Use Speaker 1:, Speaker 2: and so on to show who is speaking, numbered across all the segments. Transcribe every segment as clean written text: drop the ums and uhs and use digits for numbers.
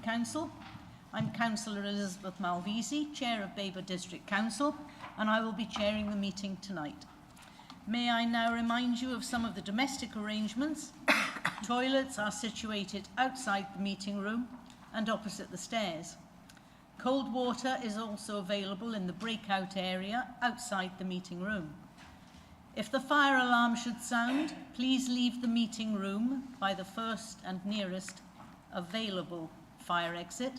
Speaker 1: Council. I'm Councillor Elizabeth Malvisi, Chair of Babergh District Council, and I will be chairing the meeting tonight. May I now remind you of some of the domestic arrangements. Toilets are situated outside the meeting room and opposite the stairs. Cold water is also available in the breakout area outside the meeting room. If the fire alarm should sound, please leave the meeting room by the first and nearest available fire exit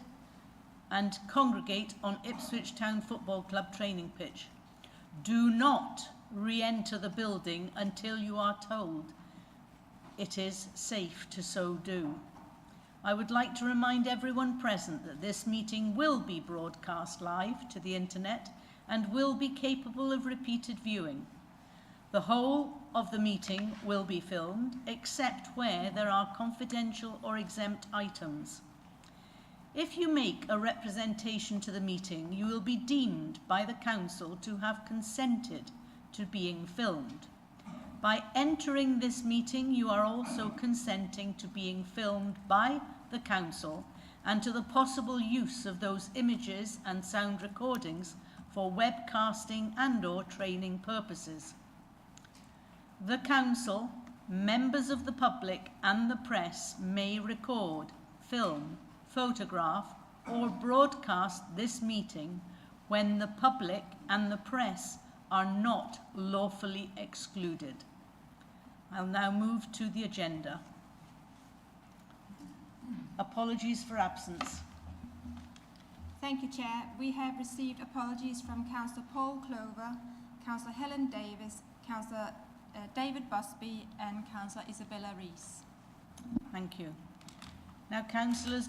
Speaker 1: and congregate on Ipswich Town Football Club training pitch. Do not re-enter the building until you are told it is safe to so do. I would like to remind everyone present that this meeting will be broadcast live to the internet and will be capable of repeated viewing. The whole of the meeting will be filmed, except where there are confidential or exempt items. If you make a representation to the meeting, you will be deemed by the Council to have consented to being filmed. By entering this meeting, you are also consenting to being filmed by the Council and to the possible use of those images and sound recordings for webcasting and/or training purposes. The Council, members of the public and the press may record, film, photograph or broadcast this meeting when the public and the press are not lawfully excluded. I'll now move to the agenda. Apologies for absence.
Speaker 2: Thank you, Chair. We have received apologies from Councillor Paul Clover, Councillor Helen Davis, Councillor David Busby and Councillor Isabella Rees.
Speaker 1: Thank you. Now, Councillors,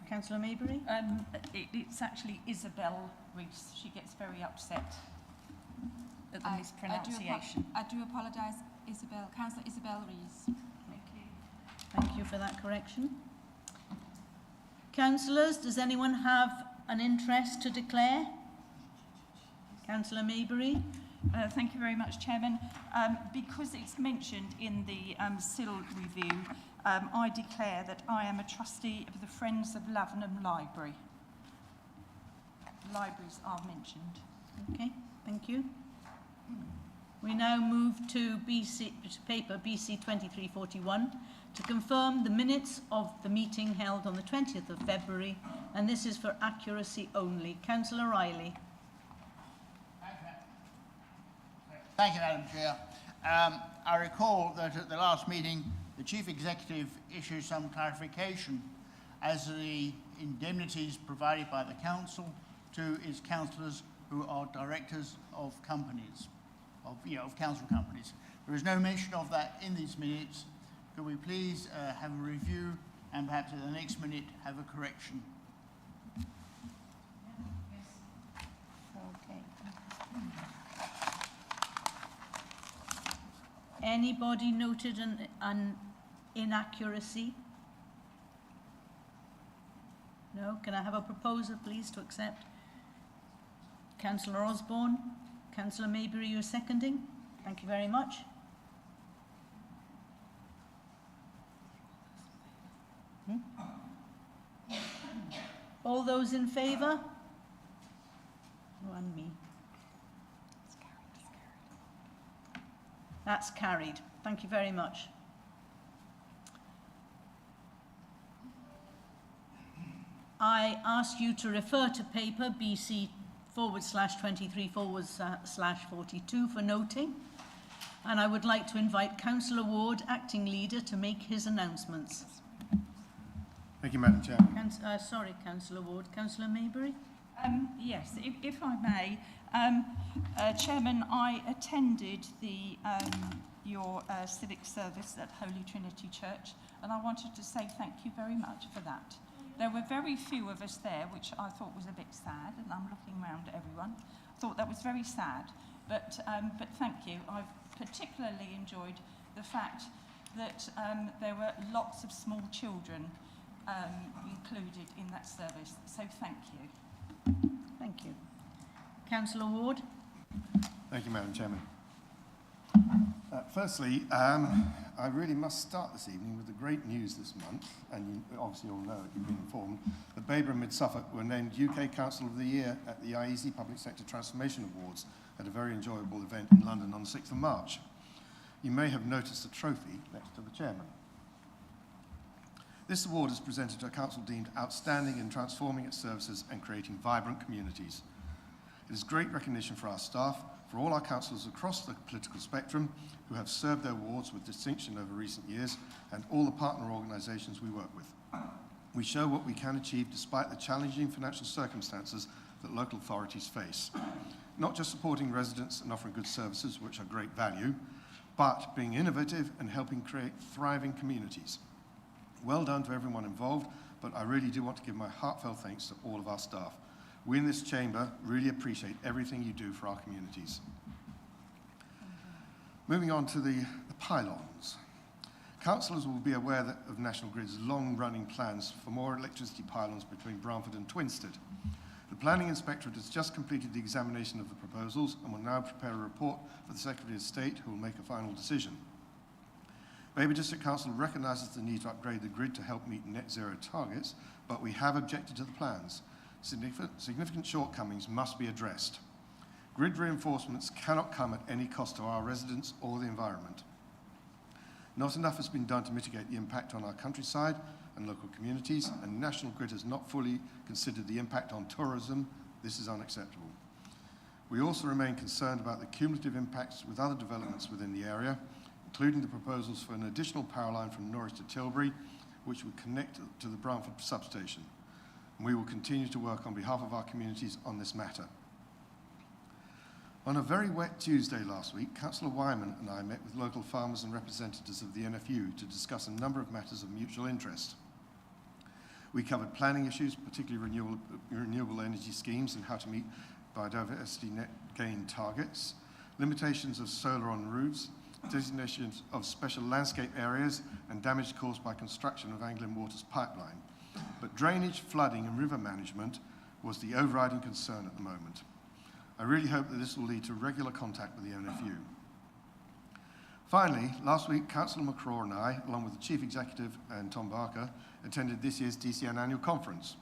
Speaker 1: Councillor Maybury?
Speaker 3: It's actually Isabel Rees. She gets very upset at the mispronunciation.
Speaker 2: I do apologise, Councillor Isabel Rees.
Speaker 1: Thank you. Thank you for that correction. Councillors, does anyone have an interest to declare? Councillor Maybury?
Speaker 3: Thank you very much, Chairman. Because it's mentioned in the SIL review, I declare that I am a trustee of the Friends of Lavenham Library. Libraries are mentioned.
Speaker 1: Okay, thank you. We now move to paper BC 2341 to confirm the minutes of the meeting held on the 20th of February, and this is for accuracy only. Councillor Riley.
Speaker 4: Thank you, Madam Chair. I recall that at the last meeting, the Chief Executive issued some clarification as to the indemnities provided by the Council to its councillors who are directors of companies, of council companies. There is no mention of that in these minutes. Could we please have a review and perhaps at the next minute have a correction?
Speaker 1: Anybody noted an inaccuracy? No? Can I have a proposer, please, to accept? Councillor Osborne. Councillor Maybury, you're seconding. Thank you very much. All those in favour? Oh, and me. That's carried. Thank you very much. I ask you to refer to paper BC/23/42 for noting. And I would like to invite Councillor Ward, Acting Leader, to make his announcements.
Speaker 5: Thank you, Madam Chair.
Speaker 1: Sorry, Councillor Ward. Councillor Maybury?
Speaker 3: Yes, if I may. Chairman, I attended your civic service at Holy Trinity Church, and I wanted to say thank you very much for that. There were very few of us there, which I thought was a bit sad, and I'm looking around at everyone. I thought that was very sad, but thank you. I've particularly enjoyed the fact that there were lots of small children included in that service, so thank you.
Speaker 1: Thank you. Councillor Ward?
Speaker 5: Thank you, Madam Chairman. Firstly, I really must start this evening with the great news this month, and you obviously all know it, you've been informed, that Babergh and Mid-Suffolk were named UK Council of the Year at the IEC Public Sector Transformation Awards at a very enjoyable event in London on the 6th of March. You may have noticed a trophy next to the chairman. This award is presented to a council deemed outstanding in transforming its services and creating vibrant communities. It is great recognition for our staff, for all our councillors across the political spectrum who have served their wards with distinction over recent years, and all the partner organisations we work with. We show what we can achieve despite the challenging financial circumstances that local authorities face. Not just supporting residents and offering good services, which are great value, but being innovative and helping create thriving communities. Well done to everyone involved, but I really do want to give my heartfelt thanks to all of our staff. We in this chamber really appreciate everything you do for our communities. Moving on to the pylons. Councillors will be aware of National Grid's long-running plans for more electricity pylons between Bramford and Twinsted. The Planning Inspectorate has just completed the examination of the proposals and will now prepare a report for the Secretary of State, who will make a final decision. Babergh District Council recognises the need to upgrade the grid to help meet net zero targets, but we have objected to the plans. Significant shortcomings must be addressed. Grid reinforcements cannot come at any cost to our residents or the environment. Not enough has been done to mitigate the impact on our countryside and local communities, and National Grid has not fully considered the impact on tourism. This is unacceptable. We also remain concerned about the cumulative impacts with other developments within the area, including the proposals for an additional power line from Norwich to Tilbury, which would connect to the Bramford substation. And we will continue to work on behalf of our communities on this matter. On a very wet Tuesday last week, Councillor Wyman and I met with local farmers and representatives of the NFU to discuss a number of matters of mutual interest. We covered planning issues, particularly renewable energy schemes and how to meet biodiversity net gain targets, limitations of solar on roofs, designations of special landscape areas, and damage caused by construction of Anglian Water's pipeline. But drainage, flooding and river management was the overriding concern at the moment. I really hope that this will lead to regular contact with the NFU. Finally, last week, Councillor McCraw and I, along with the Chief Executive and Tom Barker, attended this year's DCN annual conference.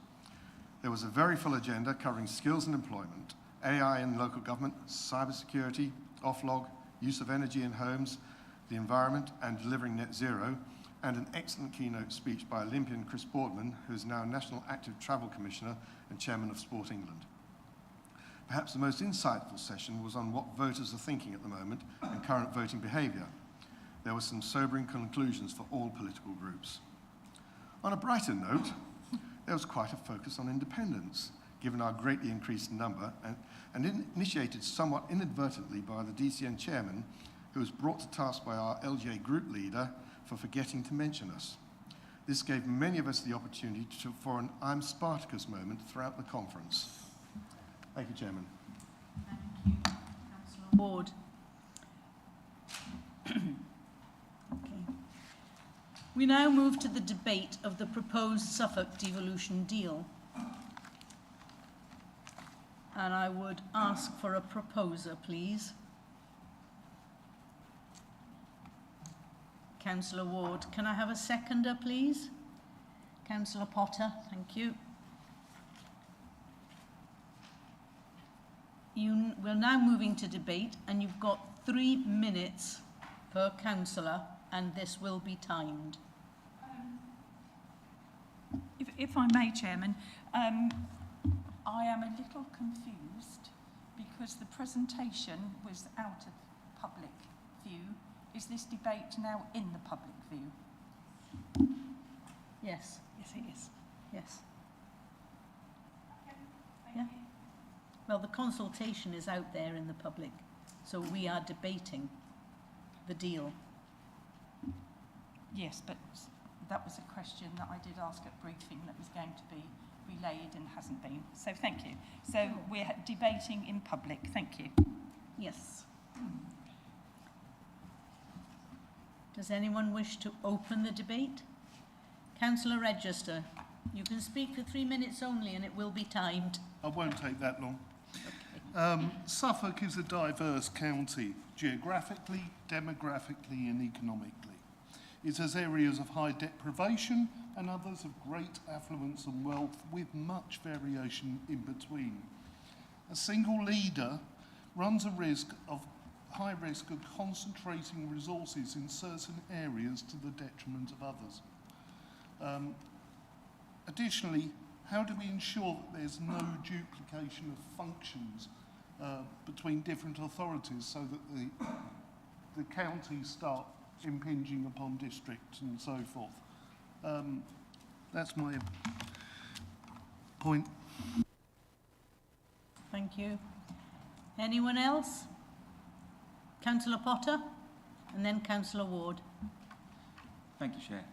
Speaker 5: There was a very full agenda covering skills and employment, AI in local government, cybersecurity, offlog, use of energy in homes, the environment and delivering net zero, and an excellent keynote speech by Olympian Chris Boardman, who is now National Active Travel Commissioner and Chairman of Sport England. Perhaps the most insightful session was on what voters are thinking at the moment and current voting behaviour. There were some sobering conclusions for all political groups. On a brighter note, there was quite a focus on independence, given our greatly increased number, and initiated somewhat inadvertently by the DCN chairman, who was brought to task by our LGA group leader for forgetting to mention us. This gave many of us the opportunity for an I'm Spartacus moment throughout the conference. Thank you, Chairman.
Speaker 1: Thank you, Councillor Ward. Okay. We now move to the debate of the proposed Suffolk devolution deal. And I would ask for a proposer, please. Councillor Ward. Can I have a seconder, please? Councillor Potter, thank you. We're now moving to debate, and you've got 3 minutes per councillor, and this will be timed.
Speaker 3: If I may, Chairman, I am a little confused because the presentation was out of public view. Is this debate now in the public view?
Speaker 1: Yes.
Speaker 3: Yes, it is.
Speaker 1: Yes.
Speaker 3: Okay,
Speaker 1: Yeah.
Speaker 3: thank you.
Speaker 1: Well, the consultation is out there in the public, so we are debating the deal.
Speaker 3: Yes, but that was a question that I did ask at briefing that was going to be relayed and hasn't been. So thank you. So we're debating in public. Thank you.
Speaker 1: Yes. Does anyone wish to open the debate? Councillor Register, you can speak for 3 minutes only and it will be timed.
Speaker 6: I won't take that long. Suffolk is a diverse county, geographically, demographically and economically. It has areas of high deprivation and others of great affluence and wealth with much variation in between. A single leader runs a high risk of concentrating resources in certain areas to the detriment of others. Additionally, how do we ensure that there's no duplication of functions between different authorities so that the counties start impinging upon districts and so forth? That's my point.
Speaker 1: Thank you. Anyone else? Councillor Potter and then Councillor Ward.
Speaker 7: Thank you, Chair.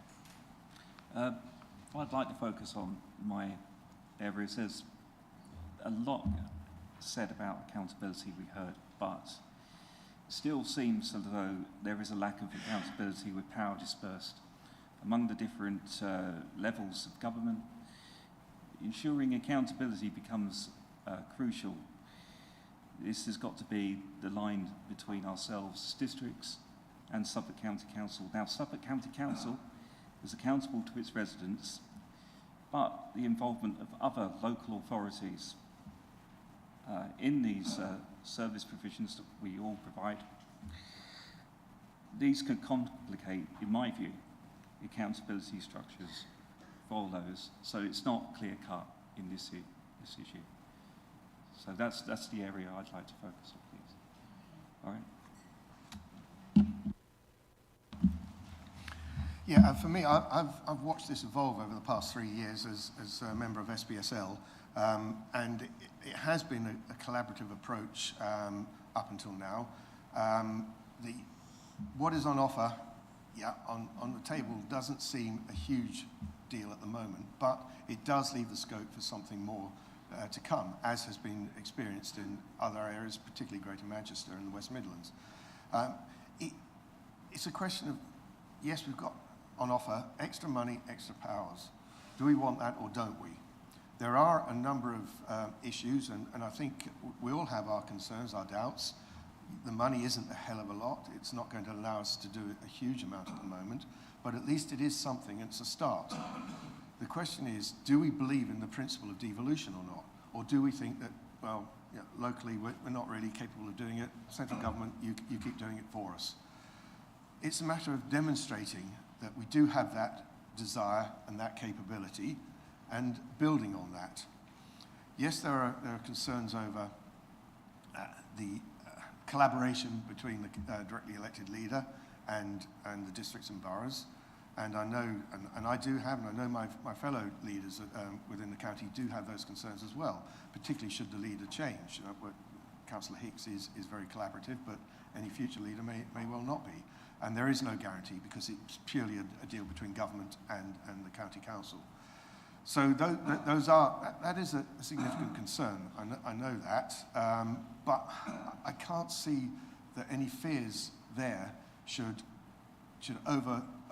Speaker 7: I'd like to focus on my area. There's a lot said about accountability we heard, but it still seems as though there is a lack of accountability with power dispersed among the different levels of government. Ensuring accountability becomes crucial. This has got to be the line between ourselves as districts and Suffolk County Council. Now, Suffolk County Council is accountable to its residents, but the involvement of other local authorities in these service provisions that we all provide, these can complicate, in my view, accountability structures for those, so it's not clear-cut in this issue. So that's the area I'd like to focus on, please. All right.
Speaker 5: Yeah, for me, I've watched this evolve over the past 3 years as a member of SBSL, and it has been a collaborative approach up until now. What is on offer, on the table doesn't seem a huge deal at the moment, but it does leave the scope for something more to come, as has been experienced in other areas, particularly Greater Manchester and the West Midlands. It's a question of, yes, we've got on offer extra money, extra powers. Do we want that or don't we? There are a number of issues, and I think we all have our concerns, our doubts. The money isn't a hell of a lot. It's not going to allow us to do a huge amount at the moment, but at least it is something, and it's a start. The question is, do we believe in the principle of devolution or not? Or do we think that, well, locally we're not really capable of doing it, central government, you keep doing it for us? It's a matter of demonstrating that we do have that desire and that capability and building on that. Yes, there are concerns over the collaboration between the directly elected leader and the districts and boroughs. And I know, and I do have, and I know my fellow leaders within the county do have those concerns as well, particularly should the leader change. Councillor Hicks is very collaborative, but any future leader may well not be. And there is no guarantee because it's purely a deal between government and the county council. So that is a significant concern. I know that, but I can't see that any fears there should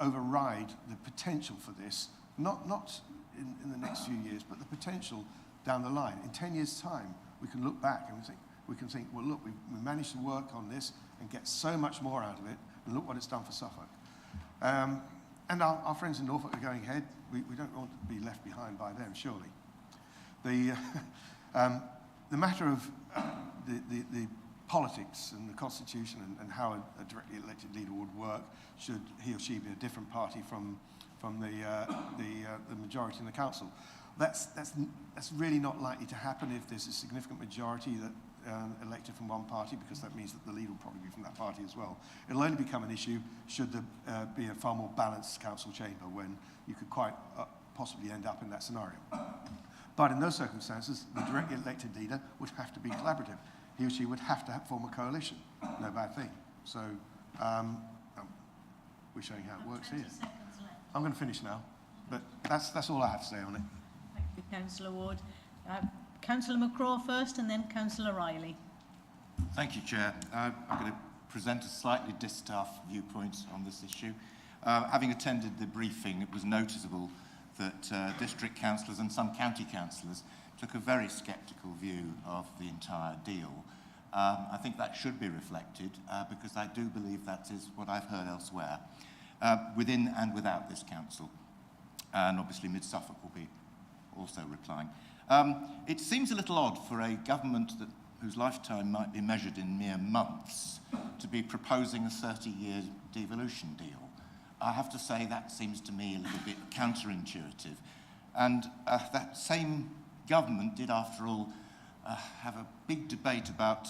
Speaker 5: override the potential for this, not in the next few years, but the potential down the line. In 10 years' time, we can look back and we can think, well, look, we managed to work on this and get so much more out of it, and look what it's done for Suffolk. And our friends in Norfolk are going ahead. We don't want to be left behind by them, surely. The matter of the politics and the constitution and how a directly elected leader would work should he or she be a different party from the majority in the council. That's really not likely to happen if there's a significant majority that elected from one party, because that means that the leader will probably be from that party as well. It'll only become an issue should there be a far more balanced council chamber, when you could quite possibly end up in that scenario. But in those circumstances, the directly elected leader would have to be collaborative. He or she would have to form a coalition. No bad thing. So we're showing how it works here. I'm going to finish now, but that's all I have to say on it.
Speaker 1: Thank you, Councillor Ward. Councillor McCraw first, and then Councillor Riley.
Speaker 8: Thank you, Chair. I'm going to present a slightly distaff viewpoint on this issue. Having attended the briefing, it was noticeable that district councillors and some county councillors took a very sceptical view of the entire deal. I think that should be reflected because I do believe that is what I've heard elsewhere. within and without this council. And obviously Mid-Suffolk will be also replying. It seems a little odd for a government whose lifetime might be measured in mere months to be proposing a 30-year devolution deal. I have to say that seems to me a little bit counterintuitive. And that same government did, after all, have a big debate about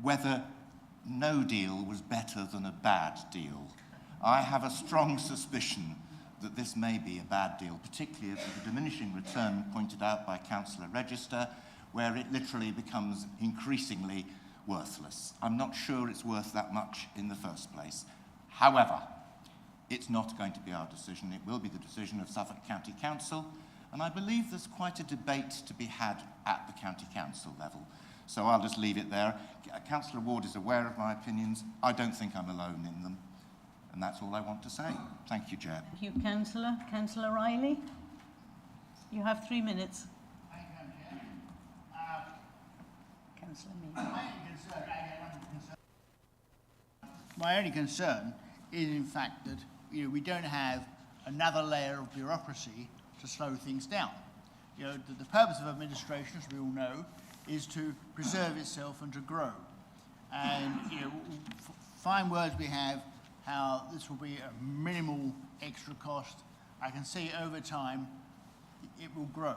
Speaker 8: whether no deal was better than a bad deal. I have a strong suspicion that this may be a bad deal, particularly for the diminishing return pointed out by Councillor Register, where it literally becomes increasingly worthless. I'm not sure it's worth that much in the first place. However, it's not going to be our decision. It will be the decision of Suffolk County Council, and I believe there's quite a debate to be had at the County Council level. So I'll just leave it there. Councillor Ward is aware of my opinions. I don't think I'm alone in them. And that's all I want to say. Thank you, Chair.
Speaker 1: Thank you, Councillor. Councillor Riley, you have 3 minutes.
Speaker 4: Thank you, Madam Chair.
Speaker 1: Councillor Mead.
Speaker 4: My only concern is, in fact, that we don't have another layer of bureaucracy to slow things down. The purpose of administration, as we all know, is to preserve itself and to grow. And fine words we have, how this will be a minimal extra cost. I can see over time it will grow.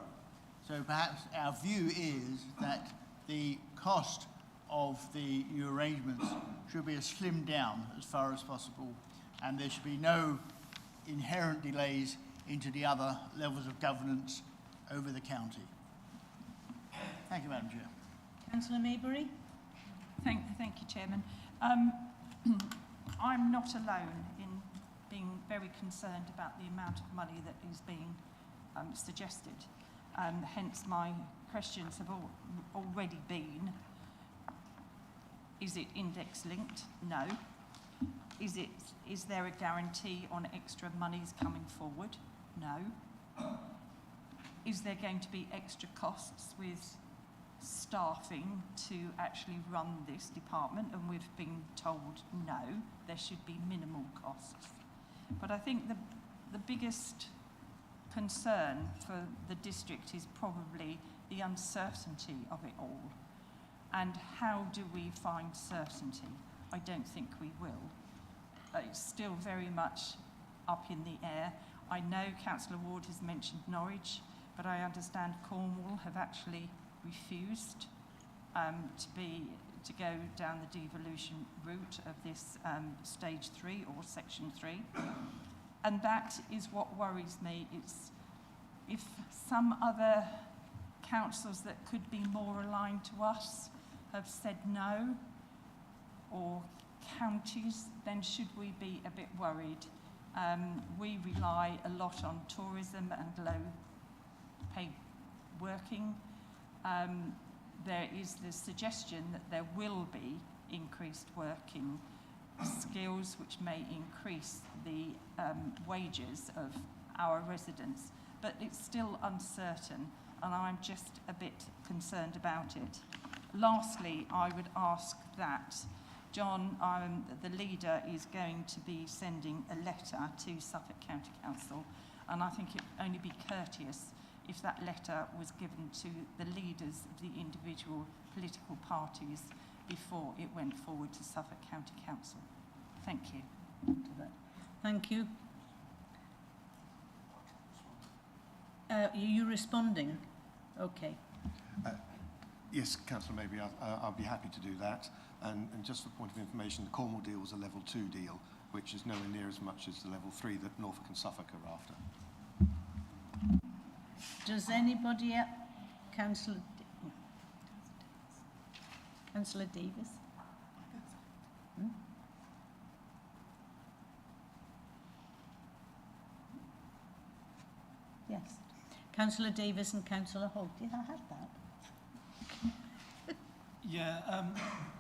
Speaker 4: So perhaps our view is that the cost of the new arrangements should be slimmed down as far as possible, and there should be no inherent delays into the other levels of governance over the county. Thank you, Madam Chair.
Speaker 1: Councillor Maybury.
Speaker 3: Thank you, Chairman. I'm not alone in being very concerned about the amount of money that is being suggested. Hence, my questions have already been, is it index linked? No. Is there a guarantee on extra monies coming forward? No. Is there going to be extra costs with staffing to actually run this department? And we've been told no, there should be minimal costs. But I think the biggest concern for the district is probably the uncertainty of it all. And how do we find certainty? I don't think we will. It's still very much up in the air. I know Councillor Ward has mentioned Norwich, but I understand Cornwall have actually refused to go down the devolution route of this stage 3 or section 3. And that is what worries me. It's if some other councils that could be more aligned to us have said no, or counties, then should we be a bit worried? We rely a lot on tourism and low paid working. There is the suggestion that there will be increased working skills which may increase the wages of our residents, but it's still uncertain, and I'm just a bit concerned about it. Lastly, I would ask that John, the leader, is going to be sending a letter to Suffolk County Council, and I think it would only be courteous if that letter was given to the leaders of the individual political parties before it went forward to Suffolk County Council. Thank you.
Speaker 1: Thank you. Are you responding? Okay.
Speaker 5: Yes, Councillor Maybury, I'll be happy to do that. And just for point of information, the Cornwall deal was a level 2 deal, which is nowhere near as much as the level 3 that Norfolk and Suffolk are after.
Speaker 1: Does anybody else? Councillor Davis? Yes. Councillor Davis and Councillor Holt. Did I have that?
Speaker 9: Yeah,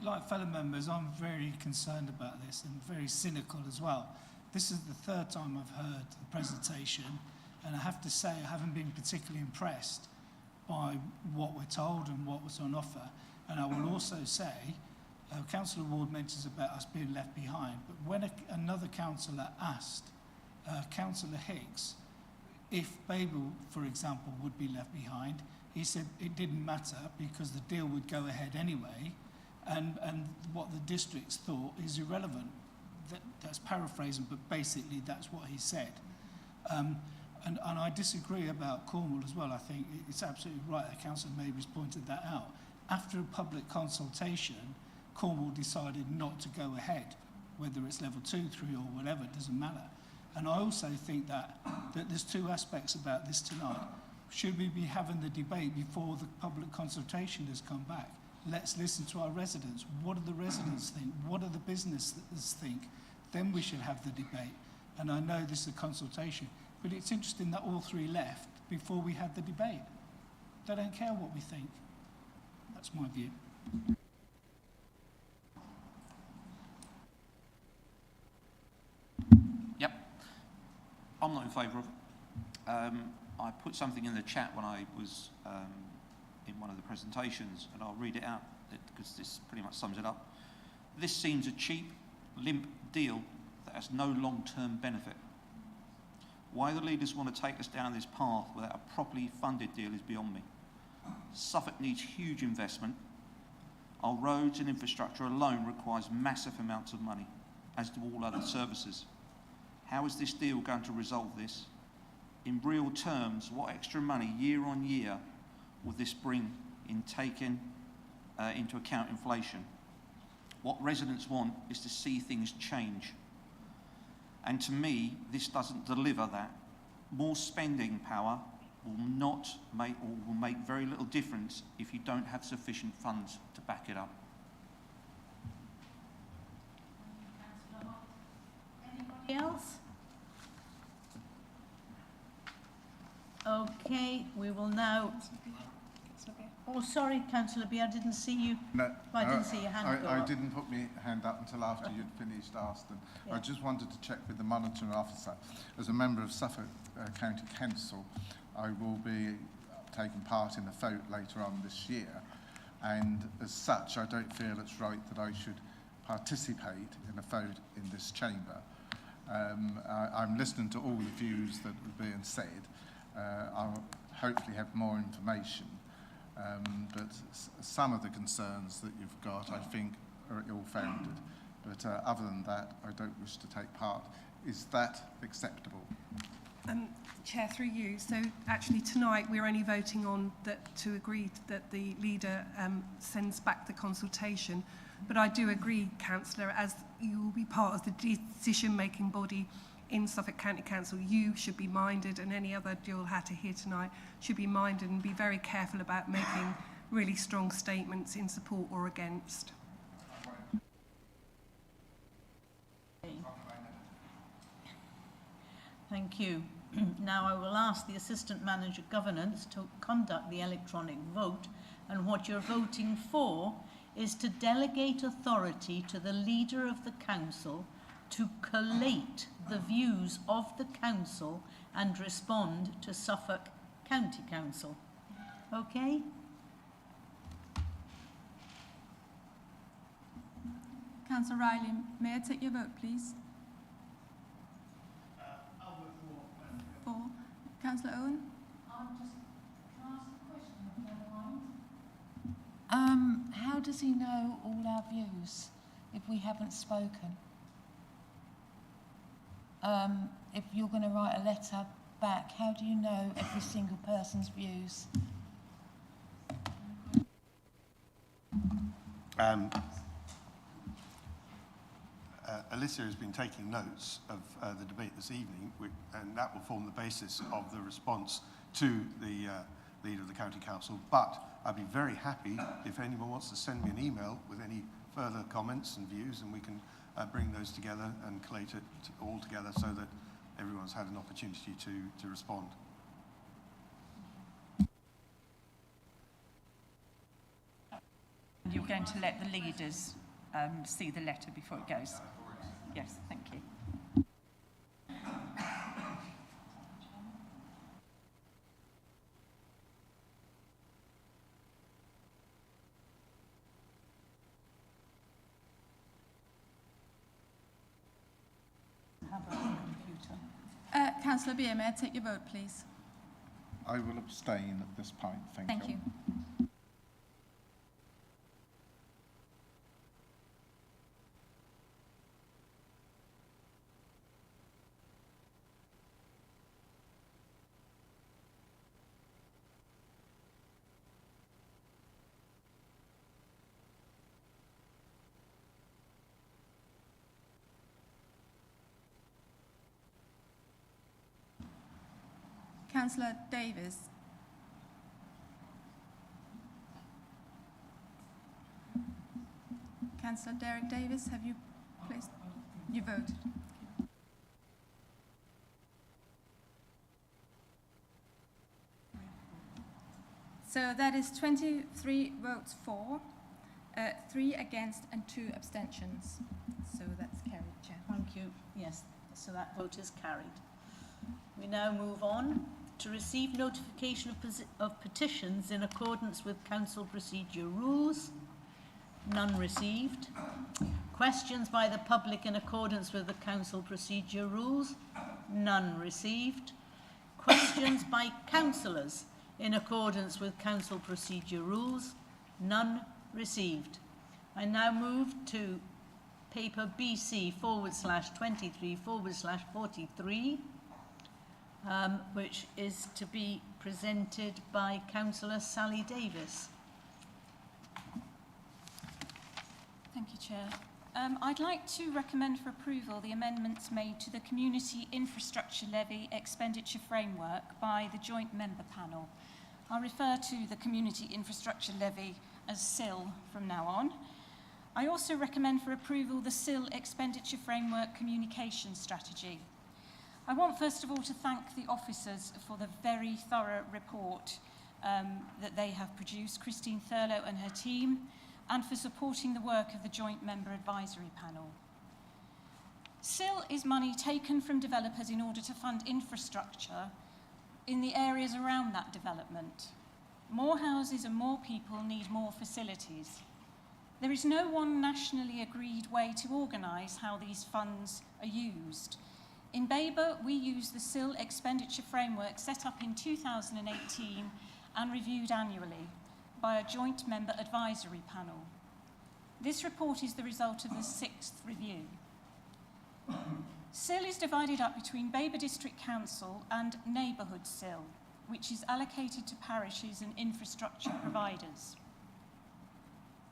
Speaker 9: like fellow members, I'm very concerned about this and very cynical as well. This is the third time I've heard the presentation, and I have to say I haven't been particularly impressed by what we're told and what was on offer. And I will also say Councillor Ward mentions about us being left behind, but when another councillor asked Councillor Hicks if Babergh, for example, would be left behind, he said it didn't matter because the deal would go ahead anyway, and what the districts thought is irrelevant. That's paraphrasing, but basically that's what he said. And I disagree about Cornwall as well. I think it's absolutely right that Councillor Mavis pointed that out. After a public consultation, Cornwall decided not to go ahead, whether it's level 2, 3 or whatever, it doesn't matter. And I also think that there's two aspects about this tonight. Should we be having the debate before the public consultation has come back? Let's listen to our residents. What do the residents think? What do the businesses think? Then we should have the debate. And I know this is a consultation, but it's interesting that all three left before we had the debate. They don't care what we think. That's my view.
Speaker 10: Yep. I'm not in favour of it. I put something in the chat when I was in one of the presentations, and I'll read it out because this pretty much sums it up. This seems a cheap, limp deal that has no long-term benefit. Why the leaders want to take us down this path without a properly funded deal is beyond me. Suffolk needs huge investment. Our roads and infrastructure alone requires massive amounts of money, as do all other services. How is this deal going to resolve this? In real terms, what extra money year on year will this bring in taking into account inflation? What residents want is to see things change. And to me, this doesn't deliver that. More spending power will make very little difference if you don't have sufficient funds to back it up.
Speaker 1: Anybody else? Okay, we will now. Oh, sorry, Councillor B, I didn't see you.
Speaker 11: No,
Speaker 1: I didn't see your hand go
Speaker 11: I
Speaker 1: up.
Speaker 11: didn't put my hand up until after you'd finished asking.
Speaker 1: Yeah.
Speaker 11: I just wanted to check with the monitoring officer. As a member of Suffolk County Council, I will be taking part in a vote later on this year, and as such, I don't feel it's right that I should participate in a vote in this chamber. I'm listening to all the views that were being said. I'll hopefully have more information. But some of the concerns that you've got, I think, are ill-founded. But other than that, I don't wish to take part. Is that acceptable?
Speaker 12: Chair, through you. So actually tonight we're only voting on that to agree that the leader sends back the consultation. But I do agree, Councillor, as you will be part of the decision-making body in Suffolk County Council, you should be minded, and any other dual hatter here tonight should be minded and be very careful about making really strong statements in support or against.
Speaker 1: Thank you. Now I will ask the Assistant Manager Governance to conduct the electronic vote, and what you're voting for is to delegate authority to the Leader of the Council to collate the views of the Council and respond to Suffolk County Council. Okay?
Speaker 2: Councillor Riley, may I take your vote, please?
Speaker 4: I'll vote for.
Speaker 2: For. Councillor Owen?
Speaker 13: How does he know all our views if we haven't spoken? If you're going to write a letter back, how do you know every single person's views?
Speaker 5: Alicia has been taking notes of the debate this evening, and that will form the basis of the response to the Leader of the County Council. But I'd be very happy if anyone wants to send me an email with any further comments and views, and we can bring those together and collate it all together so that everyone's had an opportunity to respond.
Speaker 3: You're going to let the leaders see the letter before it goes? Yes, thank you.
Speaker 2: Councillor Beer, may I take your vote, please?
Speaker 11: I will abstain at this point.
Speaker 2: Thank you. Councillor Davis. Councillor Derek Davis, have you placed? You voted. So that is 23 votes for, 3 against and 2 abstentions. So that's carried, Chair.
Speaker 1: Thank you. Yes, so that vote is carried. We now move on to receive notification of petitions in accordance with Council Procedure Rules. None received. Questions by the public in accordance with the Council Procedure Rules. None received. Questions by councillors in accordance with Council Procedure Rules. None received. I now move to paper BC/23/43, which is to be presented by Councillor Sally Davis.
Speaker 14: Thank you, Chair. I'd like to recommend for approval the amendments made to the Community Infrastructure Levy Expenditure Framework by the Joint Member Panel. I'll refer to the Community Infrastructure Levy as SIL from now on. I also recommend for approval the SIL Expenditure Framework Communication Strategy. I want first of all to thank the officers for the very thorough report that they have produced, Christine Thurlow and her team, and for supporting the work of the Joint Member Advisory Panel. SIL is money taken from developers in order to fund infrastructure in the areas around that development. More houses and more people need more facilities. There is no one nationally agreed way to organise how these funds are used. In Babergh, we use the SIL expenditure framework set up in 2018 and reviewed annually by a joint member advisory panel. This report is the result of the 6th review. SIL is divided up between Babergh District Council and Neighbourhood SIL, which is allocated to parishes and infrastructure providers.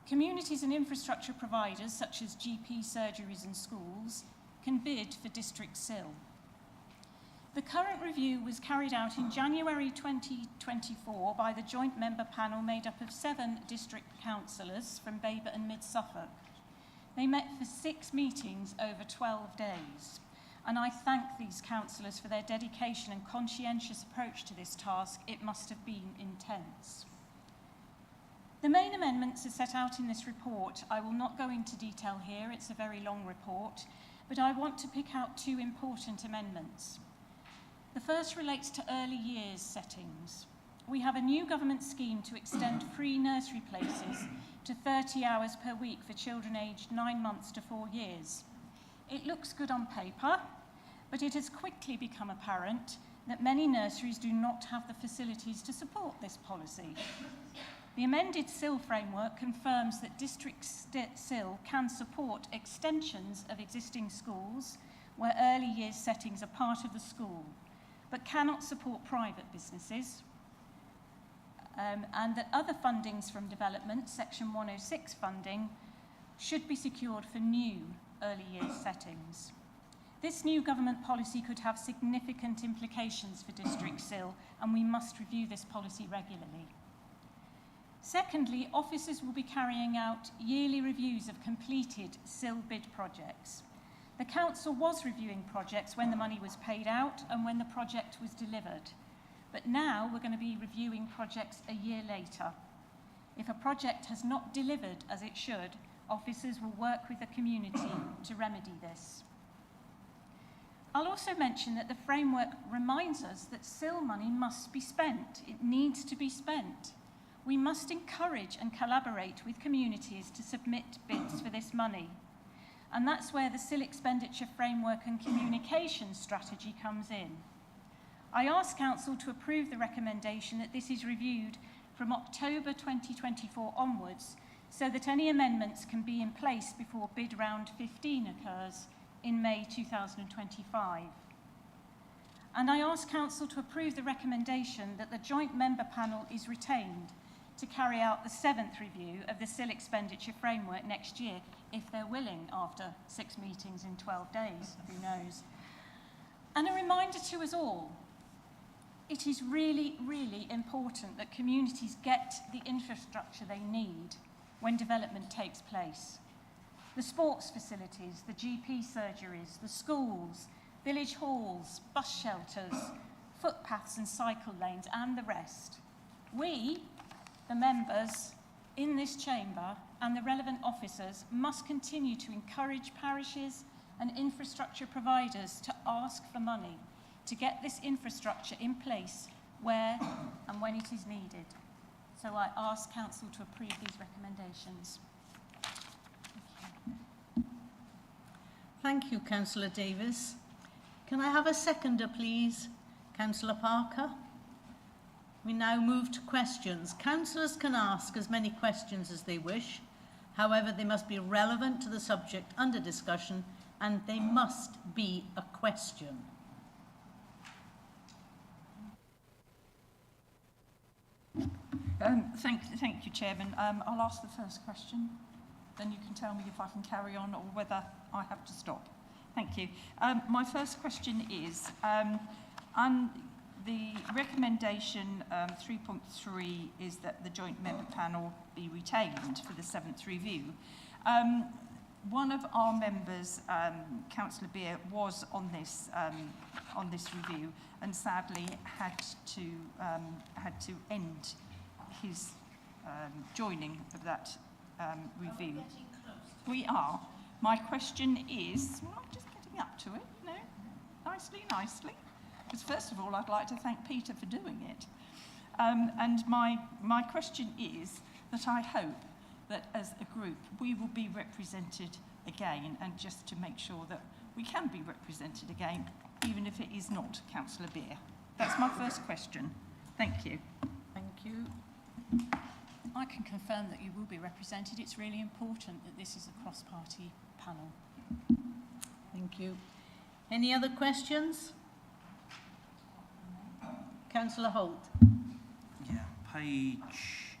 Speaker 14: Communities and infrastructure providers, such as GP surgeries and schools, can bid for district SIL. The current review was carried out in January 2024 by the joint member panel made up of 7 district councillors from Babergh and Mid-Suffolk. They met for 6 meetings over 12 days, and I thank these councillors for their dedication and conscientious approach to this task. It must have been intense. The main amendments are set out in this report. I will not go into detail here, it's a very long report, but I want to pick out 2 important amendments. The first relates to early years settings. We have a new government scheme to extend free nursery places to 30 hours per week for children aged 9 months to 4 years. It looks good on paper, but it has quickly become apparent that many nurseries do not have the facilities to support this policy. The amended SIL framework confirms that district SIL can support extensions of existing schools where early years settings are part of the school, but cannot support private businesses, and that other fundings from development, Section 106 funding, should be secured for new early years settings. This new government policy could have significant implications for district SIL, and we must review this policy regularly. Secondly, officers will be carrying out yearly reviews of completed SIL bid projects. The council was reviewing projects when the money was paid out and when the project was delivered. But now we're going to be reviewing projects a year later. If a project has not delivered as it should, officers will work with the community to remedy this. I'll also mention that the framework reminds us that SIL money must be spent. It needs to be spent. We must encourage and collaborate with communities to submit bids for this money. And that's where the SIL expenditure framework and communication strategy comes in. I ask Council to approve the recommendation that this is reviewed from October 2024 onwards, so that any amendments can be in place before bid round 15 occurs in May 2025. And I ask Council to approve the recommendation that the joint member panel is retained to carry out the 7th review of the SIL expenditure framework next year, if they're willing, after 6 meetings in 12 days, who knows. And a reminder to us all, it is really, really important that communities get the infrastructure they need when development takes place. The sports facilities, the GP surgeries, the schools, village halls, bus shelters, footpaths and cycle lanes, and the rest. We, the members in this chamber and the relevant officers, must continue to encourage parishes and infrastructure providers to ask for money to get this infrastructure in place where and when it is needed. So I ask Council to approve these recommendations.
Speaker 1: Thank you, Councillor Davis. Can I have a seconder, please? Councillor Parker. We now move to questions. Councillors can ask as many questions as they wish. However, they must be relevant to the subject under discussion, and they must be a question.
Speaker 3: Thank you, Chairman. I'll ask the first question, then you can tell me if I can carry on or whether I have to stop. Thank you. My first question is, on the recommendation 3.3 is that the joint member panel be retained for the 7th review. One of our members, Councillor Beer, was on this review and sadly had to end his joining of that review. We are. My question is, well, I'm just getting up to it, you know, nicely. Because first of all, I'd like to thank Peter for doing it. And my question is that I hope that as a group we will be represented again, and just to make sure that we can be represented again, even if it is not Councillor Beer. That's my first question. Thank you.
Speaker 1: Thank you.
Speaker 14: I can confirm that you will be represented. It's really important that this is a cross-party panel.
Speaker 1: Thank you. Any other questions? Councillor Holt.
Speaker 10: Yeah, page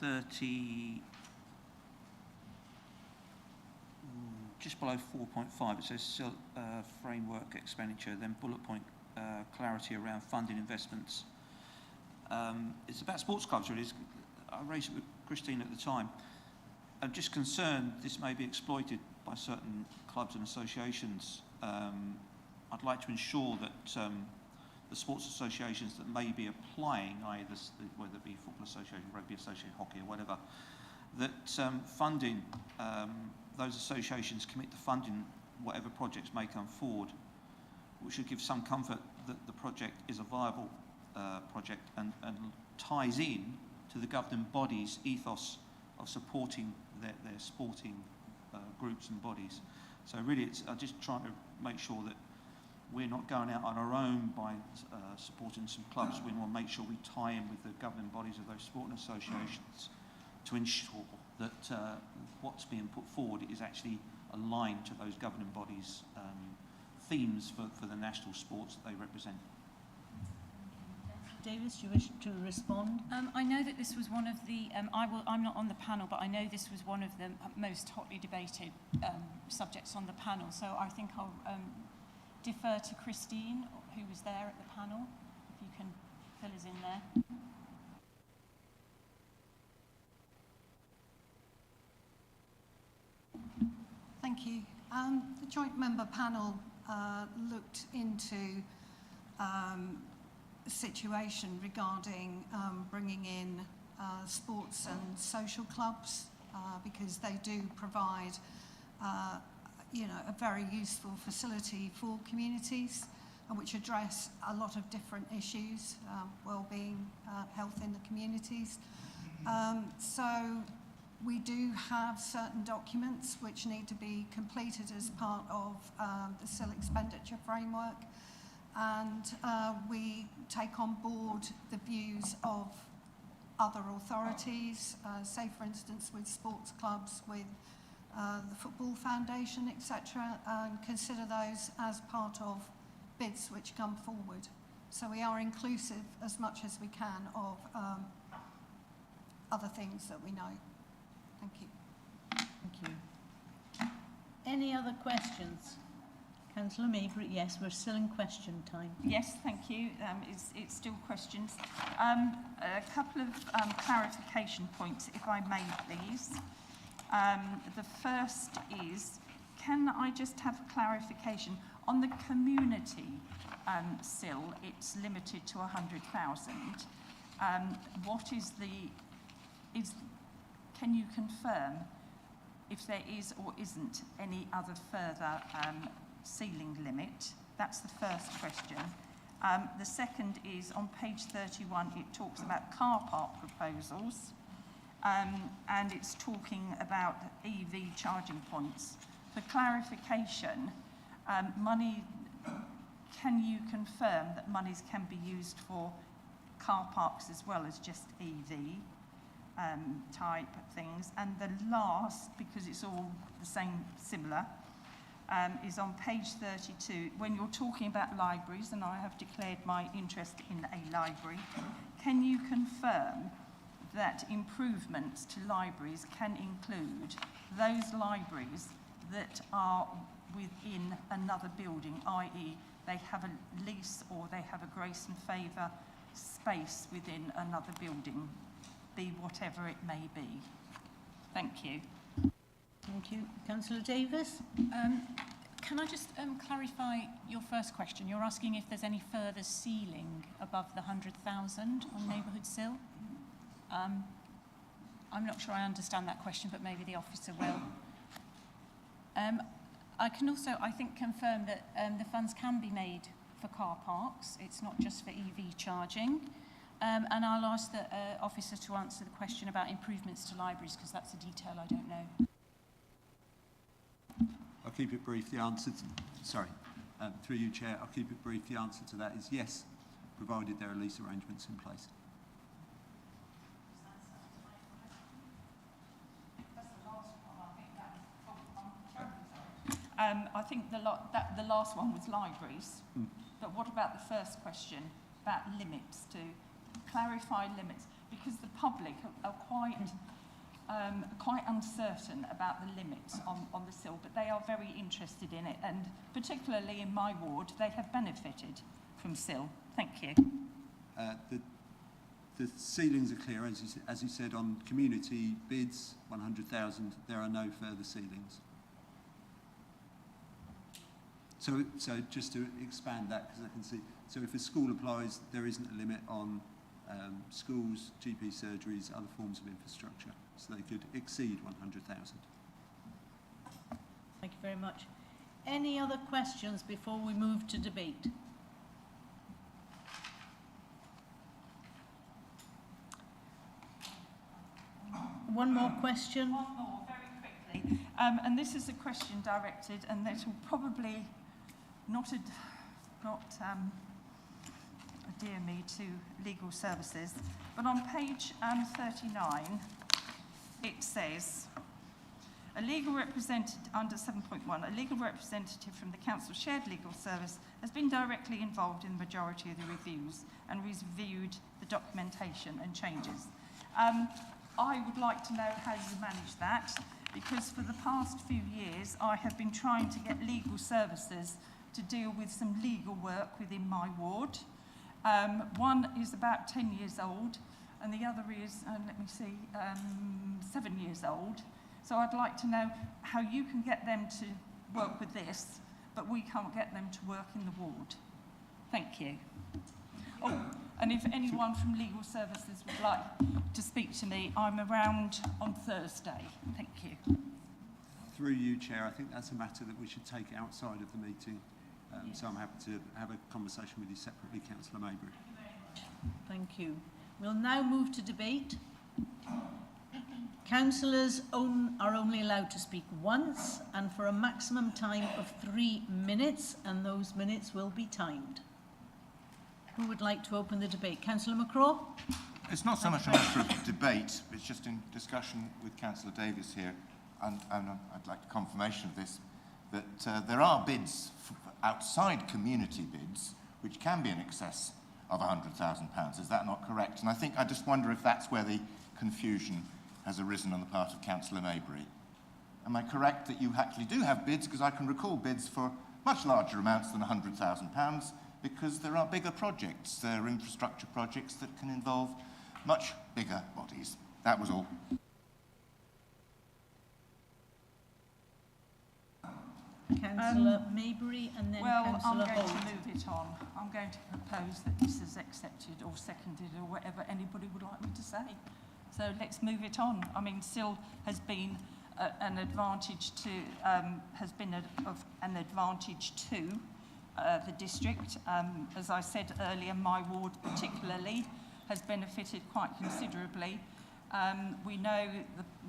Speaker 10: 30, just below 4.5, it says framework expenditure, then bullet point clarity around funding investments. It's about sports clubs, really. I raised it with Christine at the time. I'm just concerned this may be exploited by certain clubs and associations. I'd like to ensure that the sports associations that may be applying, i.e. whether it be football association, rugby association, hockey or whatever, that funding, those associations commit to funding whatever projects may come forward, which should give some comfort that the project is a viable project and ties in to the governing body's ethos of supporting their sporting groups and bodies. So really, I'm just trying to make sure that we're not going out on our own by supporting some clubs. We want to make sure we tie in with the governing bodies of those sporting associations to ensure that what's being put forward is actually aligned to those governing bodies' themes for the national sports that they represent.
Speaker 1: Davis, do you wish to respond?
Speaker 14: I know that this was one of the, I'm not on the panel, but I know this was one of the most hotly debated subjects on the panel. So I think I'll defer to Christine, who was there at the panel, if you can fill us in there.
Speaker 15: Thank you. The joint member panel looked into a situation regarding bringing in sports and social clubs because they do provide a very useful facility for communities which address a lot of different issues, well-being, health in the communities. So we do have certain documents which need to be completed as part of the SIL expenditure framework. and we take on board the views of other authorities, say for instance with sports clubs, with the Football Foundation, etc., and consider those as part of bids which come forward. So we are inclusive as much as we can of other things that we know. Thank you.
Speaker 1: Thank you. Any other questions? Councillor Maybury, yes, we're still in question time.
Speaker 3: Yes, thank you. It's still questions. A couple of clarification points, if I may, please. The first is, can I just have clarification on the community SIL? It's limited to 100,000. What is can you confirm if there is or isn't any other further ceiling limit? That's the first question. The second is on page 31, it talks about car park proposals, and it's talking about EV charging points. For clarification, can you confirm that monies can be used for car parks as well as just EV type things? And the last, because it's all the same, similar, is on page 32. When you're talking about libraries, and I have declared my interest in a library, can you confirm that improvements to libraries can include those libraries that are within another building, i.e. they have a lease or they have a grace and favour space within another building, be whatever it may be? Thank you.
Speaker 1: Thank you. Councillor Davis?
Speaker 14: Can I just clarify your first question? You're asking if there's any further ceiling above the 100,000 on neighbourhood SIL? I'm not sure I understand that question, but maybe the officer will. I can also, I think, confirm that the funds can be made for car parks. It's not just for EV charging. And I'll ask the officer to answer the question about improvements to libraries, because that's a detail I don't know.
Speaker 16: I'll keep it brief. The answer to, through you, Chair, I'll keep it brief. The answer to that is yes, provided there are lease arrangements in place.
Speaker 3: I think the last one was libraries. But what about the first question about limits, to clarify limits? Because the public are quite uncertain about the limits on the SIL, but they are very interested in it, and particularly in my ward, they have benefited from SIL. Thank you.
Speaker 16: The ceilings are clear, as you said, on community bids, 100,000, there are no further ceilings. So just to expand that, because I can see, so if a school applies, there isn't a limit on schools, GP surgeries, other forms of infrastructure, so they could exceed 100,000.
Speaker 1: Thank you very much. Any other questions before we move to debate? One more question.
Speaker 3: One more, very quickly. And this is a question directed, and that will probably not dear me, to legal services. But on page 39, it says, a legal representative, under 7.1, a legal representative from the Council Shared Legal Service has been directly involved in the majority of the reviews and reviewed the documentation and changes. I would like to know how you manage that, because for the past few years I have been trying to get legal services to deal with some legal work within my ward. One is about 10 years old, and the other is, 7 years old. So I'd like to know how you can get them to work with this, but we can't get them to work in the ward. Thank you. Oh, and if anyone from legal services would like to speak to me, I'm around on Thursday. Thank you.
Speaker 16: Through you, Chair, I think that's a matter that we should take outside of the meeting. So I'm happy to have a conversation with you separately, Councillor Maybury.
Speaker 1: Thank you. We'll now move to debate. Councillors are only allowed to speak once and for a maximum time of 3 minutes, and those minutes will be timed. Who would like to open the debate? Councillor McCraw?
Speaker 8: It's not so much a matter of debate, it's just in discussion with Councillor Davis here, and I'd like confirmation of this, that there are bids outside community bids which can be in excess of £100,000. Is that not correct? And I just wonder if that's where the confusion has arisen on the part of Councillor Maybury. Am I correct that you actually do have bids? Because I can recall bids for much larger amounts than £100,000, because there are bigger projects, there are infrastructure projects that can involve much bigger bodies. That was all.
Speaker 1: Councillor Maybury and then
Speaker 3: Well, I'm
Speaker 1: Councillor
Speaker 3: going
Speaker 1: Holt.
Speaker 3: to move it on. I'm going to propose that this is accepted or seconded or whatever anybody would like me to say. So let's move it on. I mean, SIL has been an advantage to, of an advantage to the district. As I said earlier, my ward particularly has benefited quite considerably. We know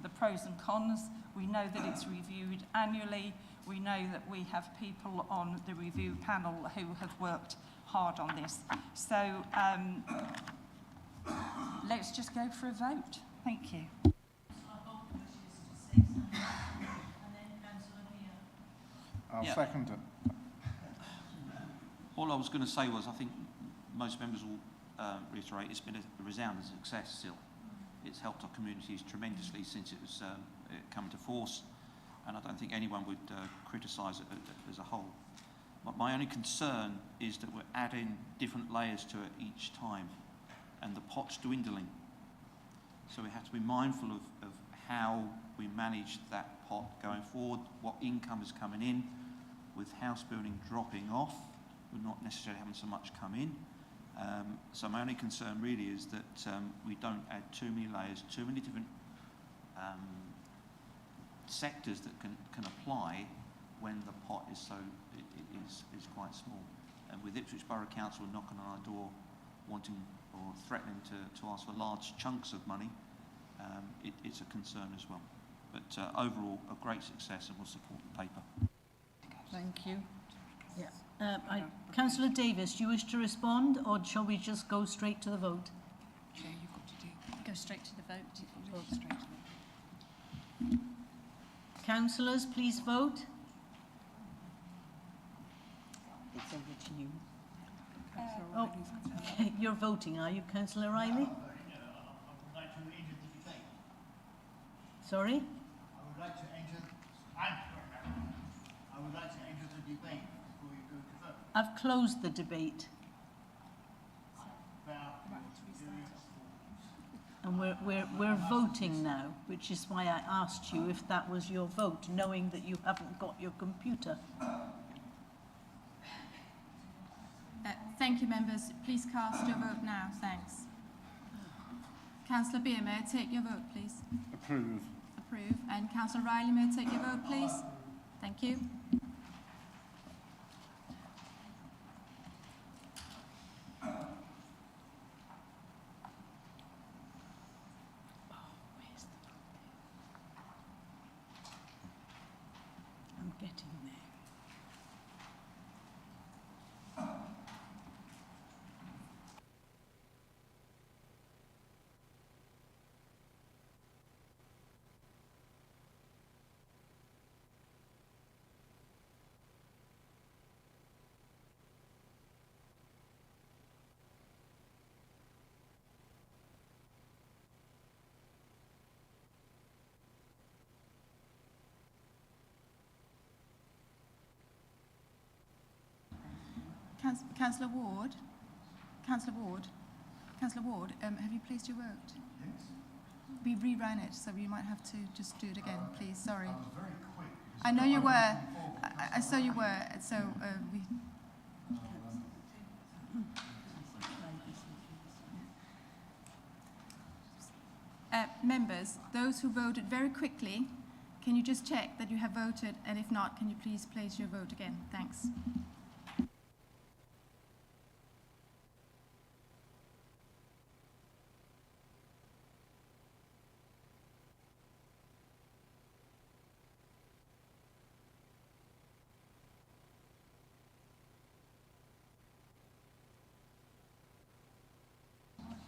Speaker 3: the pros and cons. We know that it's reviewed annually. We know that we have people on the review panel who have worked hard on this. So let's just go for a vote. Thank you.
Speaker 11: I'll
Speaker 10: Yeah.
Speaker 11: second it.
Speaker 10: All I was going to say was I think most members will reiterate it's been a resounding success still. It's helped our communities tremendously since it was come to force, and I don't think anyone would criticise it as a whole. But my only concern is that we're adding different layers to it each time, and the pot's dwindling. So we have to be mindful of how we manage that pot going forward, what income is coming in. With house building dropping off, we're not necessarily having so much come in. So my only concern really is that we don't add too many layers, too many different sectors that can apply when the pot is is quite small. And with Ipswich Borough Council knocking on our door, wanting or threatening to ask for large chunks of money, it's a concern as well. But overall, a great success, and we'll support the paper.
Speaker 1: Thank you. Yeah. Councillor Davis, do you wish to respond, or shall we just go straight to the vote?
Speaker 14: Chair, you've got to go straight to the vote. If you vote straight to the vote.
Speaker 1: Councillors, please vote.
Speaker 13: It's over to you.
Speaker 1: Oh, you're voting, are you, Councillor Riley? Sorry?
Speaker 4: I would like to enter the debate before you go to vote.
Speaker 1: I've closed the debate, and we're voting now, which is why I asked you if that was your vote, knowing that you haven't got your computer.
Speaker 2: Thank you, members. Please cast your vote now. Thanks. Councillor Beer, may I take your vote, please?
Speaker 11: Approve.
Speaker 2: Approve. And Councillor Riley, may I take your vote, please? Thank you.
Speaker 1: I'm getting there.
Speaker 2: Councillor Ward? Councillor Ward? Councillor Ward, have you placed your vote?
Speaker 5: Yes.
Speaker 2: We reran it, so you might have to just do it again, please. Sorry.
Speaker 5: I was very quick.
Speaker 2: I know you were. I saw you were. So we. Members, those who voted very quickly, can you just check that you have voted? And if not, can you please place your vote again? Thanks.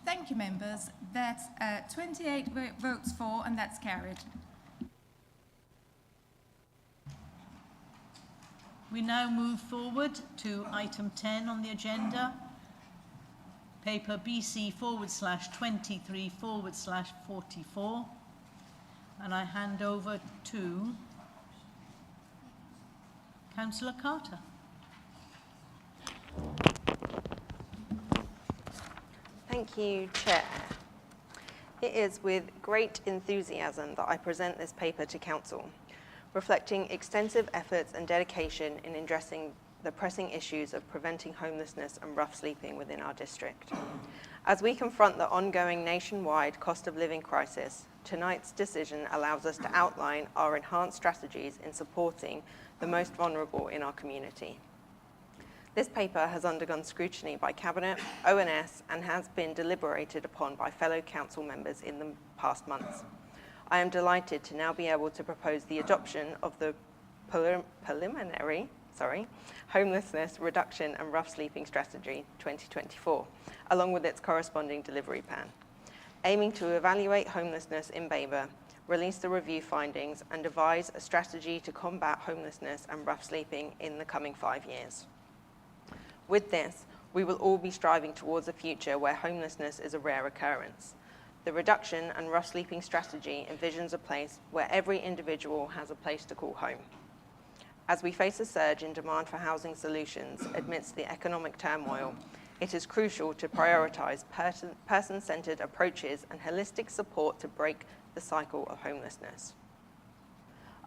Speaker 2: Thank you, members. That's 28 votes for, and that's carried.
Speaker 1: We now move forward to item 10 on the agenda, paper BC/23/44, and I hand over to Councillor Carter.
Speaker 17: Thank you, Chair. It is with great enthusiasm that I present this paper to Council, reflecting extensive efforts and dedication in addressing the pressing issues of preventing homelessness and rough sleeping within our district. As we confront the ongoing nationwide cost of living crisis, tonight's decision allows us to outline our enhanced strategies in supporting the most vulnerable in our community. This paper has undergone scrutiny by Cabinet, ONS, and has been deliberated upon by fellow council members in the past months. I am delighted to now be able to propose the adoption of the preliminary Homelessness Reduction and Rough Sleeping Strategy 2024, along with its corresponding delivery plan, aiming to evaluate homelessness in Babergh, release the review findings, and devise a strategy to combat homelessness and rough sleeping in the coming 5 years. With this, we will all be striving towards a future where homelessness is a rare occurrence. The reduction and rough sleeping strategy envisions a place where every individual has a place to call home. As we face a surge in demand for housing solutions amidst the economic turmoil, it is crucial to prioritise person-centred approaches and holistic support to break the cycle of homelessness.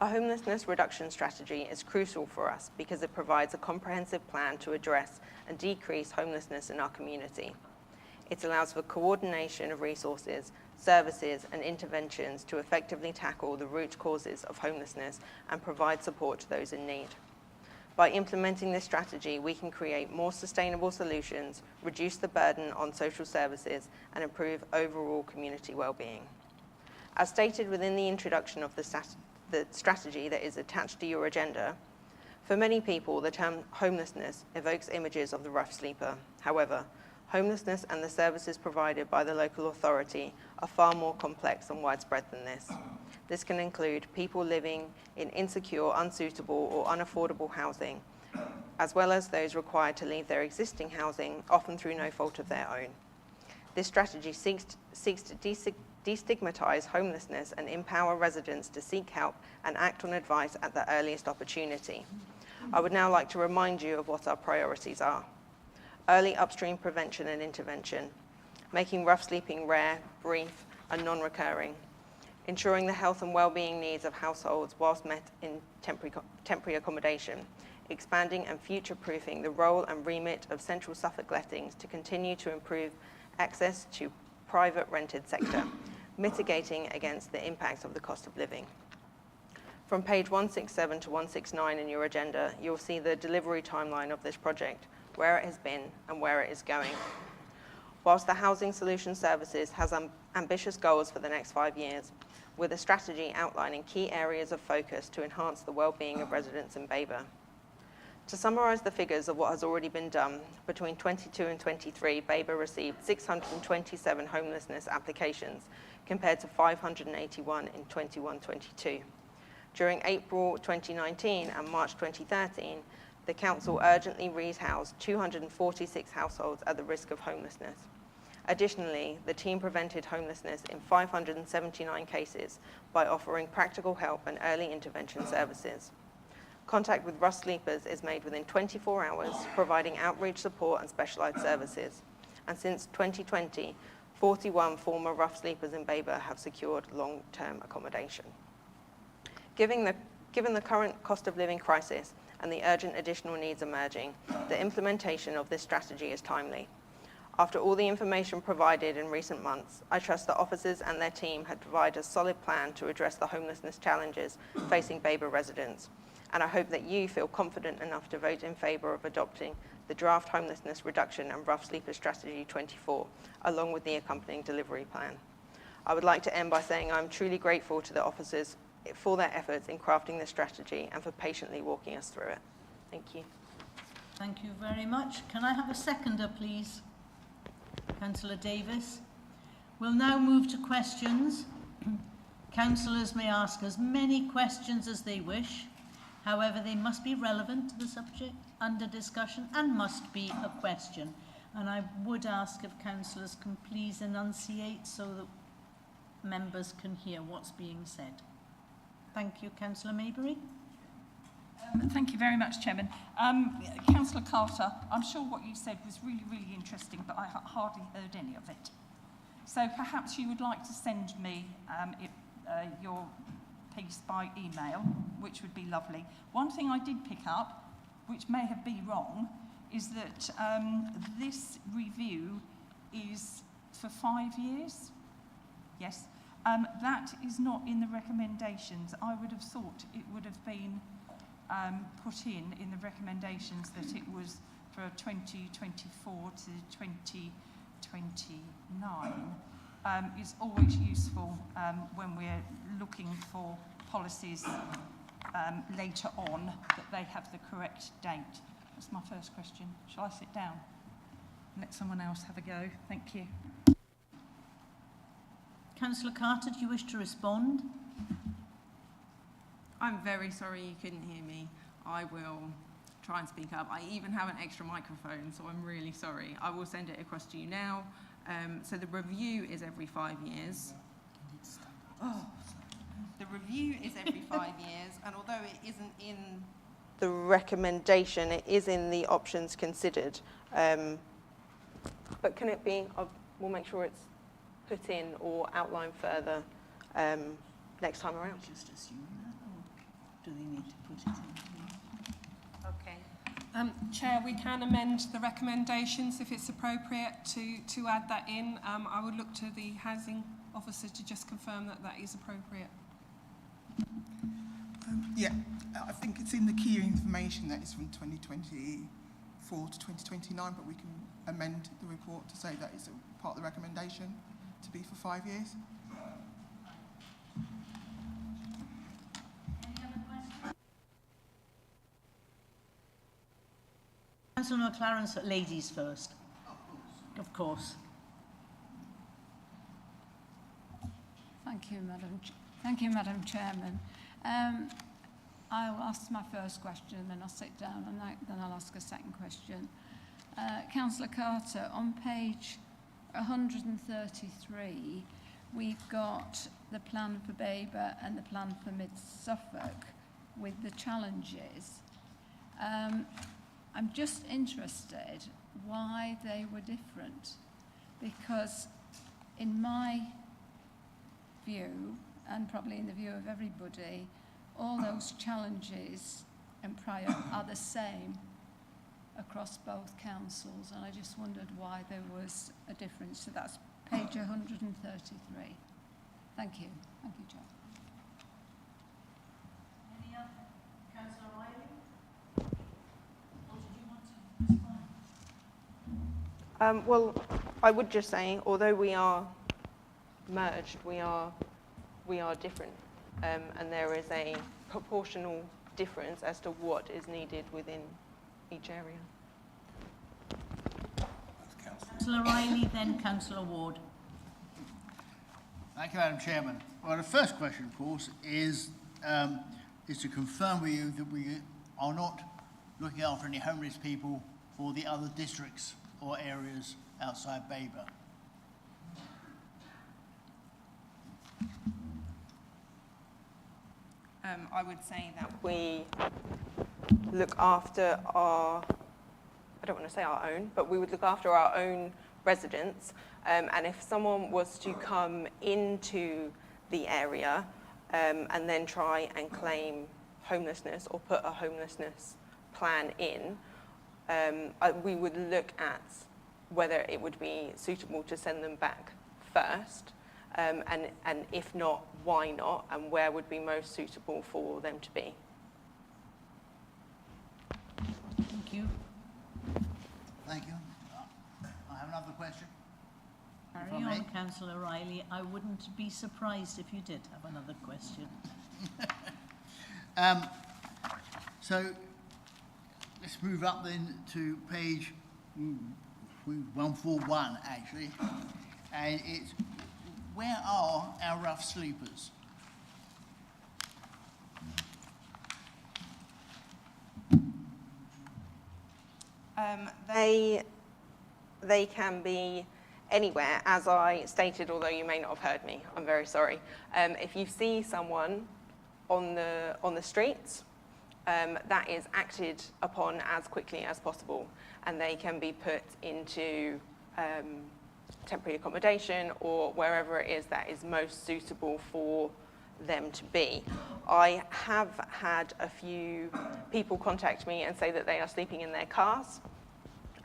Speaker 17: A homelessness reduction strategy is crucial for us because it provides a comprehensive plan to address and decrease homelessness in our community. It allows for coordination of resources, services, and interventions to effectively tackle the root causes of homelessness and provide support to those in need. By implementing this strategy, we can create more sustainable solutions, reduce the burden on social services, and improve overall community well-being. As stated within the introduction of the strategy that is attached to your agenda, for many people, the term homelessness evokes images of the rough sleeper. However, homelessness and the services provided by the local authority are far more complex and widespread than this. This can include people living in insecure, unsuitable, or unaffordable housing, as well as those required to leave their existing housing, often through no fault of their own. This strategy seeks to destigmatise homelessness and empower residents to seek help and act on advice at the earliest opportunity. I would now like to remind you of what our priorities are. Early upstream prevention and intervention, making rough sleeping rare, brief, and non-recurring, ensuring the health and well-being needs of households whilst met in temporary accommodation, expanding and future-proofing the role and remit of Central Suffolk lettings to continue to improve access to private rented sector, mitigating against the impacts of the cost of living. From page 167 to 169 in your agenda, you'll see the delivery timeline of this project, where it has been and where it is going. Whilst the Housing Solution Services has ambitious goals for the next 5 years, with a strategy outlining key areas of focus to enhance the well-being of residents in Babergh. To summarise the figures of what has already been done, between 22 and 23, Babergh received 627 homelessness applications, compared to 581 in 21-22. During April 2019 and March 2013, the Council urgently rehoused 246 households at the risk of homelessness. Additionally, the team prevented homelessness in 579 cases by offering practical help and early intervention services. Contact with rough sleepers is made within 24 hours, providing outreach support and specialised services. And since 2020, 41 former rough sleepers in Babergh have secured long-term accommodation. Given the current cost of living crisis and the urgent additional needs emerging, the implementation of this strategy is timely. After all the information provided in recent months, I trust that officers and their team have provided a solid plan to address the homelessness challenges facing Babergh residents. And I hope that you feel confident enough to vote in favour of adopting the draft Homelessness Reduction and Rough Sleeper Strategy 24, along with the accompanying delivery plan. I would like to end by saying I'm truly grateful to the officers for their efforts in crafting this strategy and for patiently walking us through it. Thank you.
Speaker 1: Thank you very much. Can I have a seconder, please? Councillor Davis. We'll now move to questions. Councillors may ask as many questions as they wish. However, they must be relevant to the subject under discussion and must be a question. And I would ask if councillors can please enunciate so that members can hear what's being said. Thank you, Councillor Maybury.
Speaker 3: Thank you very much, Chairman. Councillor Carter, I'm sure what you said was really, really interesting, but I hardly heard any of it. So perhaps you would like to send me your piece by email, which would be lovely. One thing I did pick up, which may have been wrong, is that this review is for 5 years. Yes. That is not in the recommendations. I would have thought it would have been put in the recommendations that it was for 2024 to 2029. Is always useful when we're looking for policies later on that they have the correct date. That's my first question. Shall I sit down and let someone else have a go? Thank you.
Speaker 1: Councillor Carter, do you wish to respond?
Speaker 18: I'm very sorry you couldn't hear me. I will try and speak up. I even have an extra microphone, so I'm really sorry. I will send it across to you now. So the review is every 5 years. Oh, the review is every 5 years, and although it isn't in
Speaker 17: The recommendation, it is in the options considered. But can it be, we'll make sure it's put in or outlined further next time around.
Speaker 1: Just assume that, or do they need to put it in?
Speaker 17: Okay.
Speaker 12: Chair, we can amend the recommendations if it's appropriate to add that in. I would look to the housing officer to just confirm that that is appropriate.
Speaker 19: Yeah, I think it's in the key information that is from 2024 to 2029, but we can amend the report to say that it's a part of the recommendation to be for 5 years.
Speaker 1: Councillor McLaren, ladies first. Of course.
Speaker 20: Thank you, Madam Chairman. I'll ask my first question, then I'll sit down, and then I'll ask a second question. Councillor Carter, on page 133, we've got the plan for Babergh and the plan for Mid-Suffolk with the challenges. I'm just interested why they were different, because in my view, and probably in the view of everybody, all those challenges and prior are the same across both councils, and I just wondered why there was a difference. So that's page 133. Thank you. Thank you, Chair.
Speaker 1: Any other? Councillor Riley? Or did you want to respond?
Speaker 17: Well, I would just say, although we are merged, we are different, and there is a proportional difference as to what is needed within each area.
Speaker 1: Councillor Riley, then Councillor Ward.
Speaker 4: Thank you, Madam Chairman. Well, the first question, of course, is to confirm with you that we are not looking after any homeless people for the other districts or areas outside Babergh.
Speaker 17: I would say that we look after our, I don't want to say our own, but we would look after our own residents. And if someone was to come into the area and then try and claim homelessness or put a homelessness plan in, we would look at whether it would be suitable to send them back first. And if not, why not, and where would be most suitable for them to be.
Speaker 1: Thank you.
Speaker 4: Thank you. I have another question.
Speaker 1: Carry on, Councillor Riley. I wouldn't be surprised if you did have another question.
Speaker 4: So let's move up then to page 141, actually. And it's where are our rough sleepers?
Speaker 17: They can be anywhere, as I stated, although you may not have heard me. I'm very sorry. If you see someone on the streets, that is acted upon as quickly as possible, and they can be put into temporary accommodation or wherever it is that is most suitable for them to be. I have had a few people contact me and say that they are sleeping in their cars,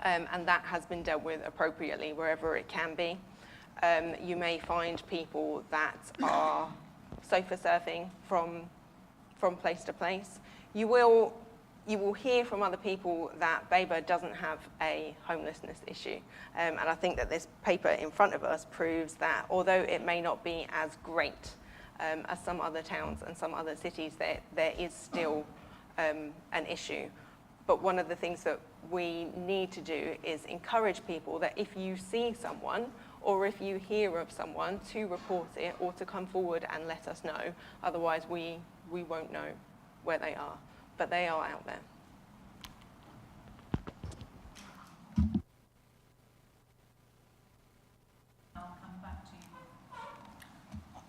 Speaker 17: and that has been dealt with appropriately wherever it can be. You may find people that are sofa surfing from place to place. You will hear from other people that Babergh doesn't have a homelessness issue. And I think that this paper in front of us proves that although it may not be as great as some other towns and some other cities, there is still an issue. But one of the things that we need to do is encourage people that if you see someone or if you hear of someone, to report it or to come forward and let us know. Otherwise, we won't know where they are. But they are out there.
Speaker 1: I'll come back to you.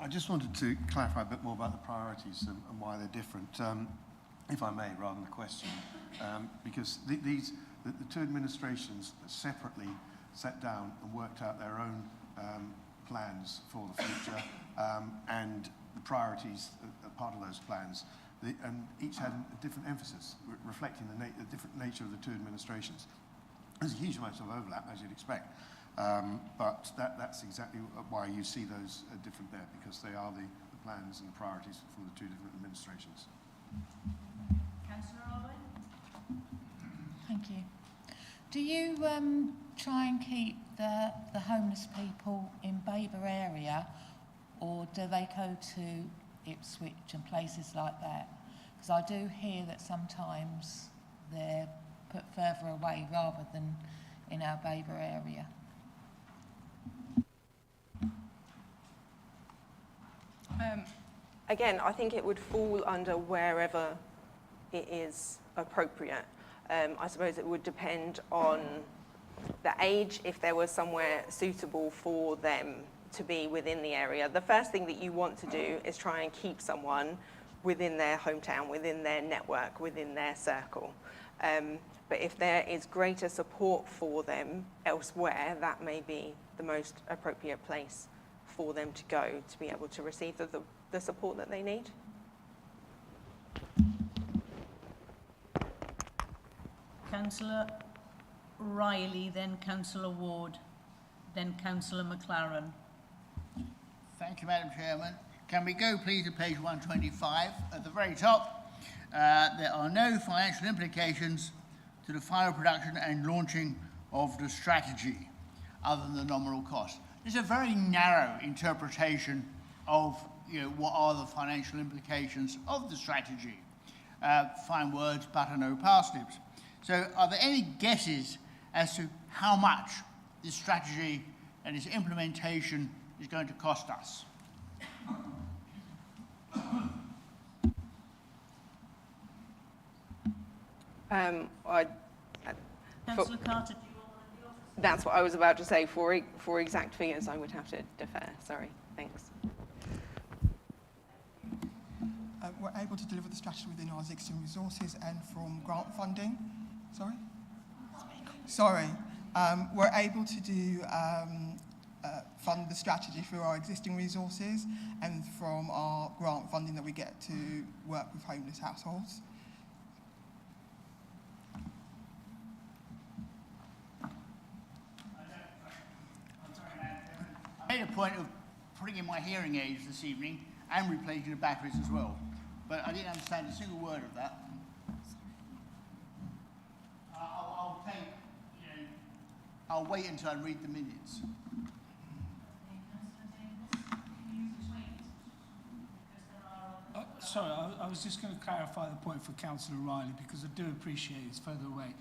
Speaker 5: I just wanted to clarify a bit more about the priorities and why they're different, if I may, rather than the question. Because the two administrations separately sat down and worked out their own plans for the future and the priorities are part of those plans. And each had a different emphasis, reflecting the different nature of the two administrations. There's a huge amount of overlap, as you'd expect, but that's exactly why you see those different there, because they are the plans and the priorities from the two different administrations.
Speaker 1: Councillor Alwyn?
Speaker 13: Thank you. Do you try and keep the homeless people in Babergh area, or do they go to Ipswich and places like that? Because I do hear that sometimes they're put further away rather than in our Babergh area.
Speaker 17: Again, I think it would fall under wherever it is appropriate. I suppose it would depend on the age, if there was somewhere suitable for them to be within the area. The first thing that you want to do is try and keep someone within their hometown, within their network, within their circle. But if there is greater support for them elsewhere, that may be the most appropriate place for them to go to be able to receive the support that they need.
Speaker 1: Councillor Riley, then Councillor Ward, then Councillor McLaren.
Speaker 4: Thank you, Madam Chairman. Can we go, please, to page 125? At the very top, there are no financial implications to the final production and launching of the strategy, other than the nominal cost. There's a very narrow interpretation of what are the financial implications of the strategy. Fine words, butter, no parsnips. So are there any guesses as to how much this strategy and its implementation is going to cost us?
Speaker 1: Councillor Carter,
Speaker 17: that's what I was about to say. For exact figures, I would have to defer. Sorry. Thanks.
Speaker 19: We're able to deliver the strategy within our existing resources and from grant funding. Sorry. We're able to do fund the strategy through our existing resources and from our grant funding that we get to work with homeless households.
Speaker 4: I made a point of putting in my hearing aids this evening and replacing the batteries as well, but I didn't understand a single word of that. I'll wait until I read the minutes.
Speaker 9: Sorry, I was just going to clarify the point for Councillor Riley, because I do appreciate it's further away.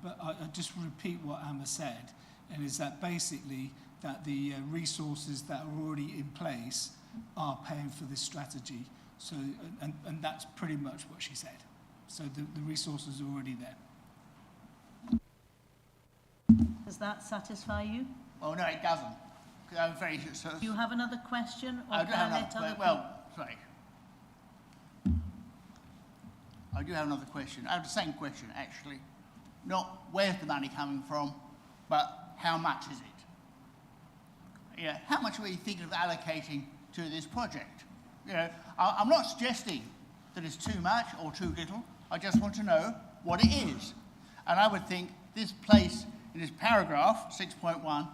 Speaker 9: But I just repeat what Emma said. and is that basically that the resources that are already in place are paying for this strategy. So, and that's pretty much what she said. So the resources are already there.
Speaker 1: Does that satisfy you?
Speaker 4: Oh, no, it doesn't. I'm very sure.
Speaker 1: Do you have another question? Or
Speaker 4: I do have another
Speaker 1: question.
Speaker 4: sorry. I do have another question. I have the same question, actually. Not where's the money coming from, but how much is it? Yeah, how much are we thinking of allocating to this project? You know, I'm not suggesting that it's too much or too little. I just want to know what it is. And I would think this place in this paragraph, 6.1,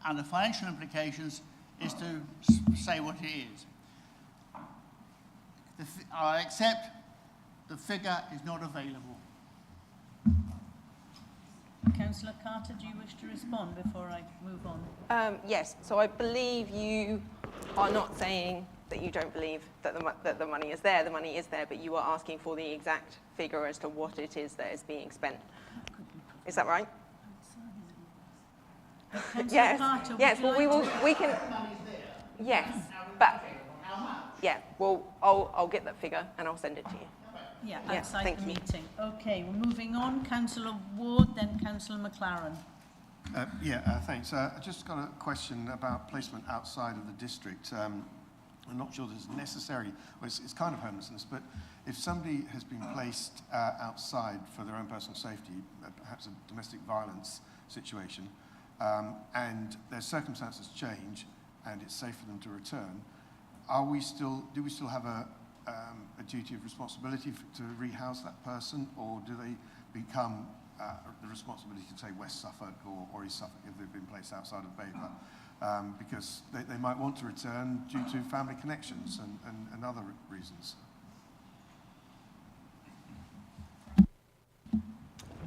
Speaker 4: under financial implications, is to say what it is. I accept the figure is not available.
Speaker 1: Councillor Carter, do you wish to respond before I move on?
Speaker 17: Yes, so I believe you are not saying that you don't believe that the money is there. The money is there, but you are asking for the exact figure as to what it is that is being spent. Is that right? Yes.
Speaker 1: Carter,
Speaker 17: Yes. Well, we can. Yes, but yeah. Well, I'll get that figure and I'll send it to you.
Speaker 1: Yeah,
Speaker 17: Yes,
Speaker 1: outside
Speaker 17: thank
Speaker 1: the
Speaker 17: you.
Speaker 1: meeting. Okay, we're moving on. Councillor Ward, then Councillor McLaren.
Speaker 5: Thanks. I just got a question about placement outside of the district. I'm not sure this is necessary. Well, it's kind of homelessness, but if somebody has been placed outside for their own personal safety, perhaps a domestic violence situation, and their circumstances change and it's safe for them to return, do we still have a duty of responsibility to rehouse that person, or do they become the responsibility to, say, West Suffolk or East Suffolk if they've been placed outside of Babergh? Because they might want to return due to family connections and other reasons.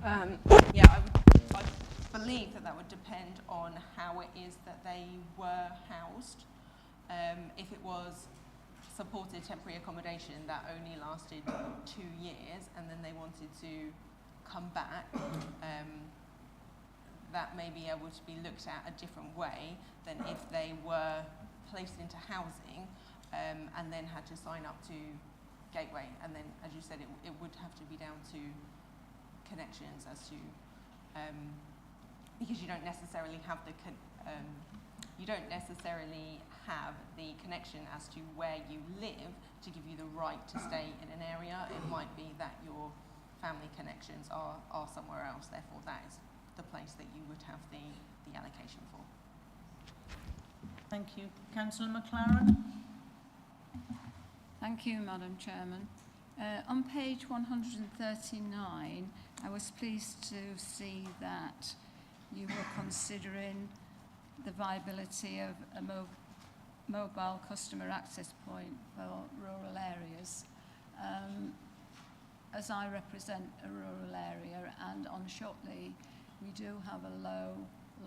Speaker 18: I believe that would depend on how it is that they were housed. If it was supported temporary accommodation that only lasted 2 years and then they wanted to come back, that may be able to be looked at a different way than if they were placed into housing and then had to sign up to Gateway. And then, as you said, it would have to be down to connections as to, because you don't necessarily have the connection as to where you live to give you the right to stay in an area. It might be that your family connections are somewhere else, therefore that is the place that you would have the allocation for.
Speaker 1: Thank you. Councillor McLaren.
Speaker 20: Thank you, Madam Chairman. On page 139, I was pleased to see that you were considering the viability of a mobile customer access point for rural areas. As I represent a rural area, and on Shotley we do have a low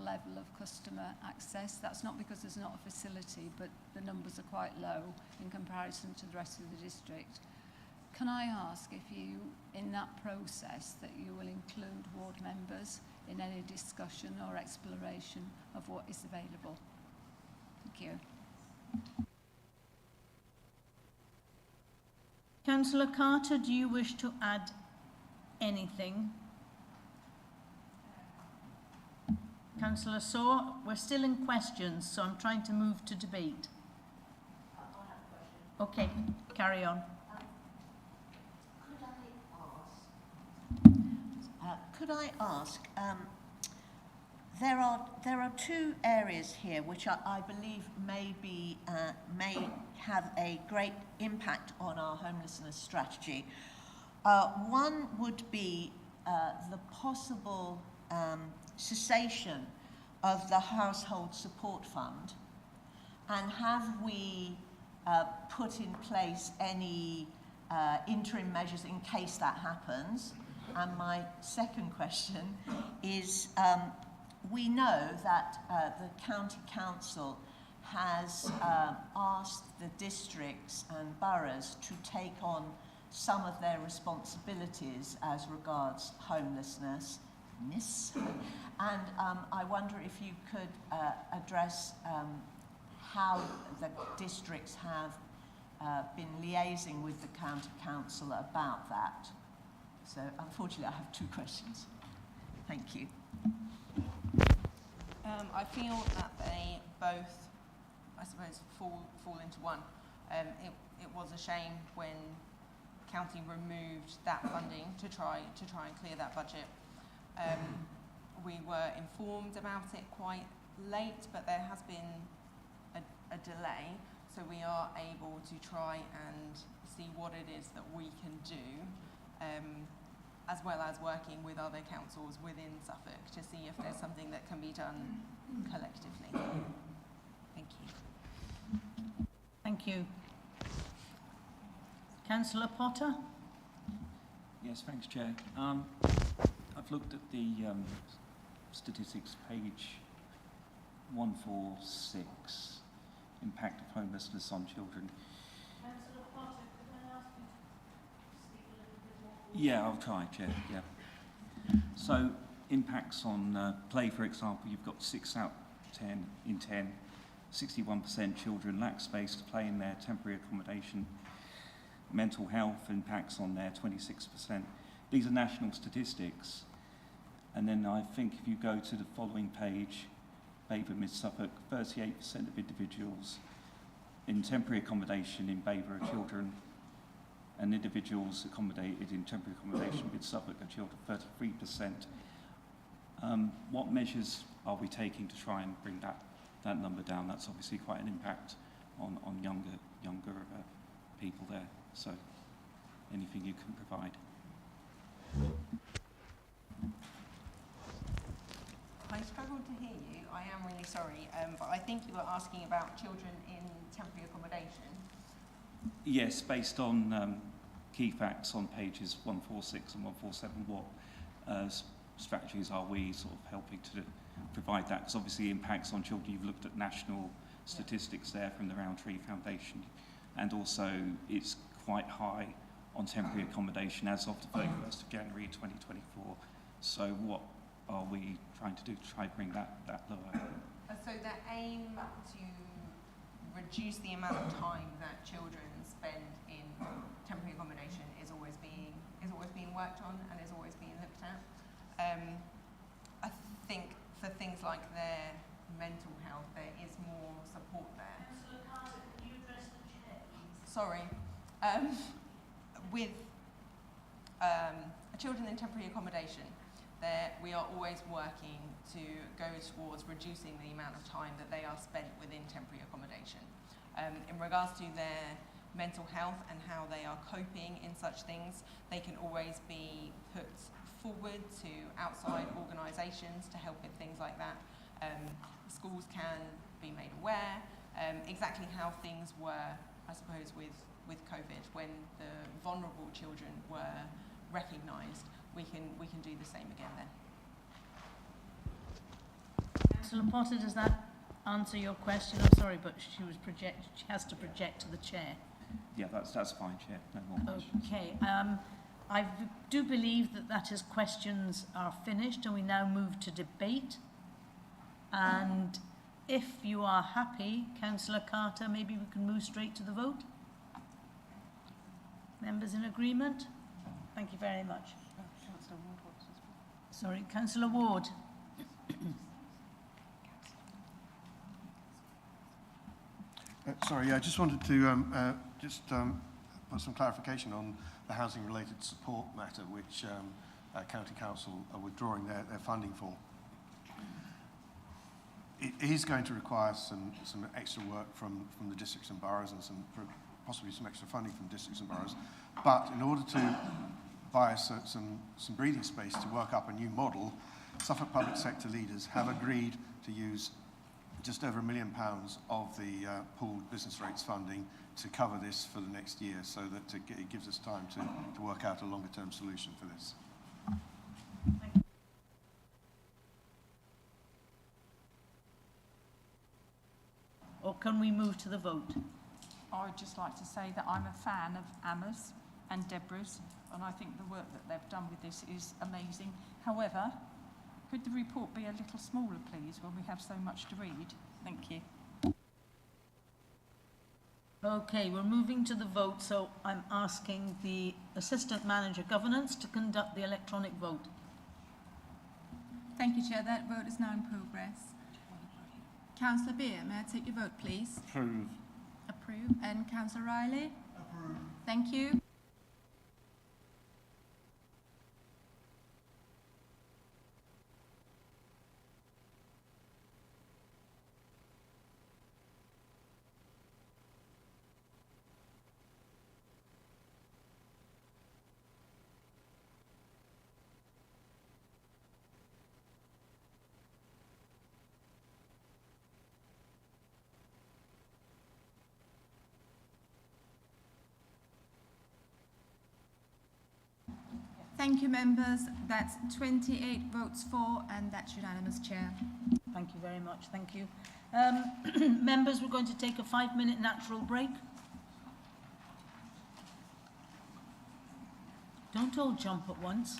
Speaker 20: level of customer access. That's not because there's not a facility, but the numbers are quite low in comparison to the rest of the district. Can I ask if you, in that process, that you will include ward members in any discussion or exploration of what is available? Thank you.
Speaker 1: Councillor Carter, do you wish to add anything? Councillor Saw, we're still in questions, so I'm trying to move to debate. Okay, carry on.
Speaker 21: Could I ask, there are two areas here which I believe may have a great impact on our homelessness strategy. One would be the possible cessation of the Household Support Fund, and have we put in place any interim measures in case that happens? And my second question is, we know that the County Council has asked the districts and boroughs to take on some of their responsibilities as regards homelessness. Miss. And I wonder if you could address how the districts have been liaising with the county council about that. So unfortunately I have two questions. Thank you.
Speaker 18: I feel that they both, I suppose, fall into one. It was a shame when county removed that funding to try and clear that budget. We were informed about it quite late, but there has been a delay, so we are able to try and see what it is that we can do, as well as working with other councils within Suffolk to see if there's something that can be done collectively. Thank you.
Speaker 1: Thank you. Councillor Potter?
Speaker 7: Yes, thanks, Chair. I've looked at the statistics, page 146, impact of homelessness on children.
Speaker 1: Councillor Potter, could I ask you to speak a little bit more?
Speaker 7: Yeah, I'll try, Chair, yeah. So, impacts on play, for example, you've got 6 out of 10 in 10, 61% children lack space to play in their temporary accommodation. Mental health impacts on there, 26%. These are national statistics. And then I think if you go to the following page, Babergh, Mid Suffolk, 38% of individuals in temporary accommodation in Babergh are children, and individuals accommodated in temporary accommodation Mid Suffolk are children, 33%. What measures are we taking to try and bring that number down? That's obviously quite an impact on younger people there. So, anything you can provide.
Speaker 18: I struggled to hear you. I am really sorry, but I think you were asking about children in temporary accommodation.
Speaker 7: Yes, based on key facts on pages 146 and 147, what strategies are we sort of helping to provide that? Because obviously impacts on children, you've looked at national statistics there from the Roundtree Foundation, and also it's quite high on temporary accommodation as of the 31st of January 2024. So what are we trying to do to try and bring that lower?
Speaker 18: So the aim to reduce the amount of time that children spend in temporary accommodation is always being worked on and is always being looked at. I think for things like their mental health, there is more support there.
Speaker 1: Councillor Carter, can you address the chair, please?
Speaker 18: Sorry. With children in temporary accommodation, we are always working to go towards reducing the amount of time that they are spent within temporary accommodation. In regards to their mental health and how they are coping in such things, they can always be put forward to outside organisations to help with things like that. Schools can be made aware exactly how things were, I suppose, with COVID, when the vulnerable children were recognised. We can do the same again then.
Speaker 1: Councillor Potter, does that answer your question? I'm sorry, but she has to project to the chair.
Speaker 7: Yeah, that's fine, Chair. No more questions.
Speaker 1: Okay. I do believe that his questions are finished, and we now move to debate. And if you are happy, Councillor Carter, maybe we can move straight to the vote. Members in agreement? Thank you very much. Sorry, Councillor Ward.
Speaker 5: Sorry, I just wanted to put some clarification on the housing-related support matter, which County Council are withdrawing their funding for. It is going to require some extra work from the districts and boroughs, and possibly some extra funding from districts and boroughs. But in order to buy some breathing space to work up a new model, Suffolk public sector leaders have agreed to use just over £1 million of the pooled business rates funding to cover this for the next year, so that it gives us time to work out a longer term solution for this.
Speaker 1: Or can we move to the vote?
Speaker 3: I would just like to say that I'm a fan of Emma's and Deborah's, and I think the work that they've done with this is amazing. However, Could the report be a little smaller, please, when we have so much to read? Thank you.
Speaker 1: Okay, we're moving to the vote, so I'm asking the Assistant Manager Governance to conduct the electronic vote.
Speaker 2: Thank you, Chair. That vote is now in progress. Councillor Beer, may I take your vote, please?
Speaker 4: Approve.
Speaker 2: Approve. And Councillor Riley? Approve. Thank you. Thank you, members. That's 28 votes for, and that's unanimous, Chair.
Speaker 1: Thank you very much. Thank you. Members, we're going to take a 5-minute natural break. Don't all jump at once.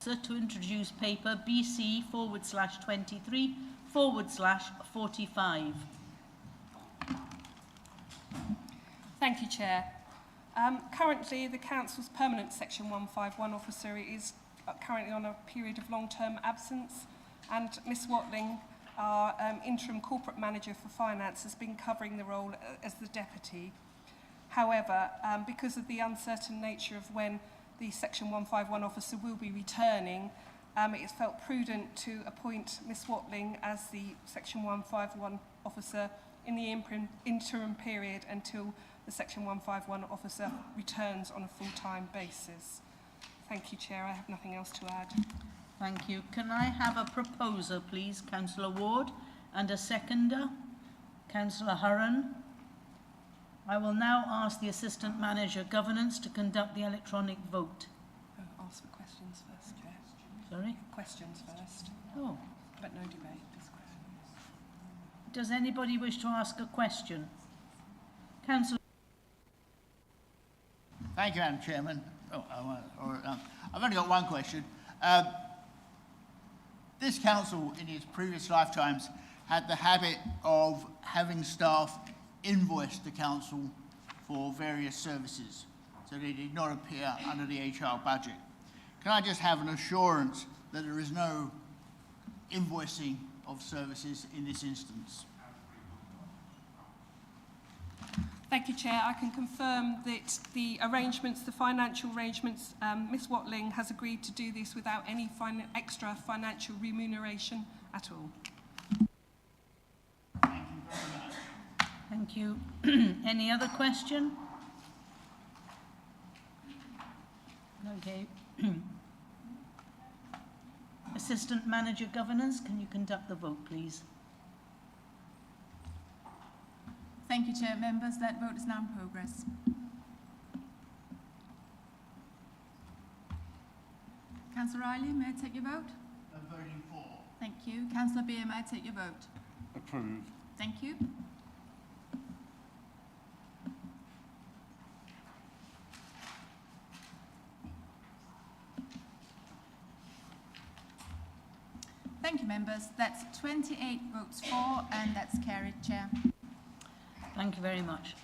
Speaker 1: officer to introduce paper BC/23/45.
Speaker 6: Thank you, Chair. Currently, the Council's permanent Section 151 officer is currently on a period of long-term absence, and Miss Watling, our interim corporate manager for finance, has been covering the role as the deputy. However, because of the uncertain nature of when the Section 151 officer will be returning, it is felt prudent to appoint Miss Watling as the Section 151 officer in the interim period until the Section 151 officer returns on a full-time basis. Thank you, Chair. I have nothing else to add.
Speaker 1: Thank you. Can I have a proposer, please, Councillor Ward, and a seconder, Councillor Hurren? I will now ask the Assistant Manager Governance to conduct the electronic vote.
Speaker 6: Ask for questions first, Chair.
Speaker 1: Sorry?
Speaker 6: Questions first.
Speaker 1: Oh.
Speaker 6: But no debate, just questions.
Speaker 1: Does anybody wish to ask a question? Councillor.
Speaker 4: Thank you, Madam Chairman. I've only got one question. This council, in its previous lifetimes, had the habit of having staff invoice the council for various services, so they did not appear under the HR budget. Can I just have an assurance that there is no invoicing of services in this instance?
Speaker 6: Thank you, Chair. I can confirm that the arrangements, the financial arrangements, Miss Watling has agreed to do this without any extra financial remuneration at all.
Speaker 1: Thank you. Any other question? Okay. Assistant Manager Governance, can you conduct the vote, please?
Speaker 22: Thank you, Chair. Members, that vote is now in progress. Councillor Riley, may I take your vote?
Speaker 4: I'm voting for.
Speaker 22: Thank you. Councillor Beer, may I take your vote?
Speaker 5: Approve.
Speaker 22: Thank you. Thank you, members. That's 28 votes for, and that's carried, Chair.
Speaker 1: Thank you very much.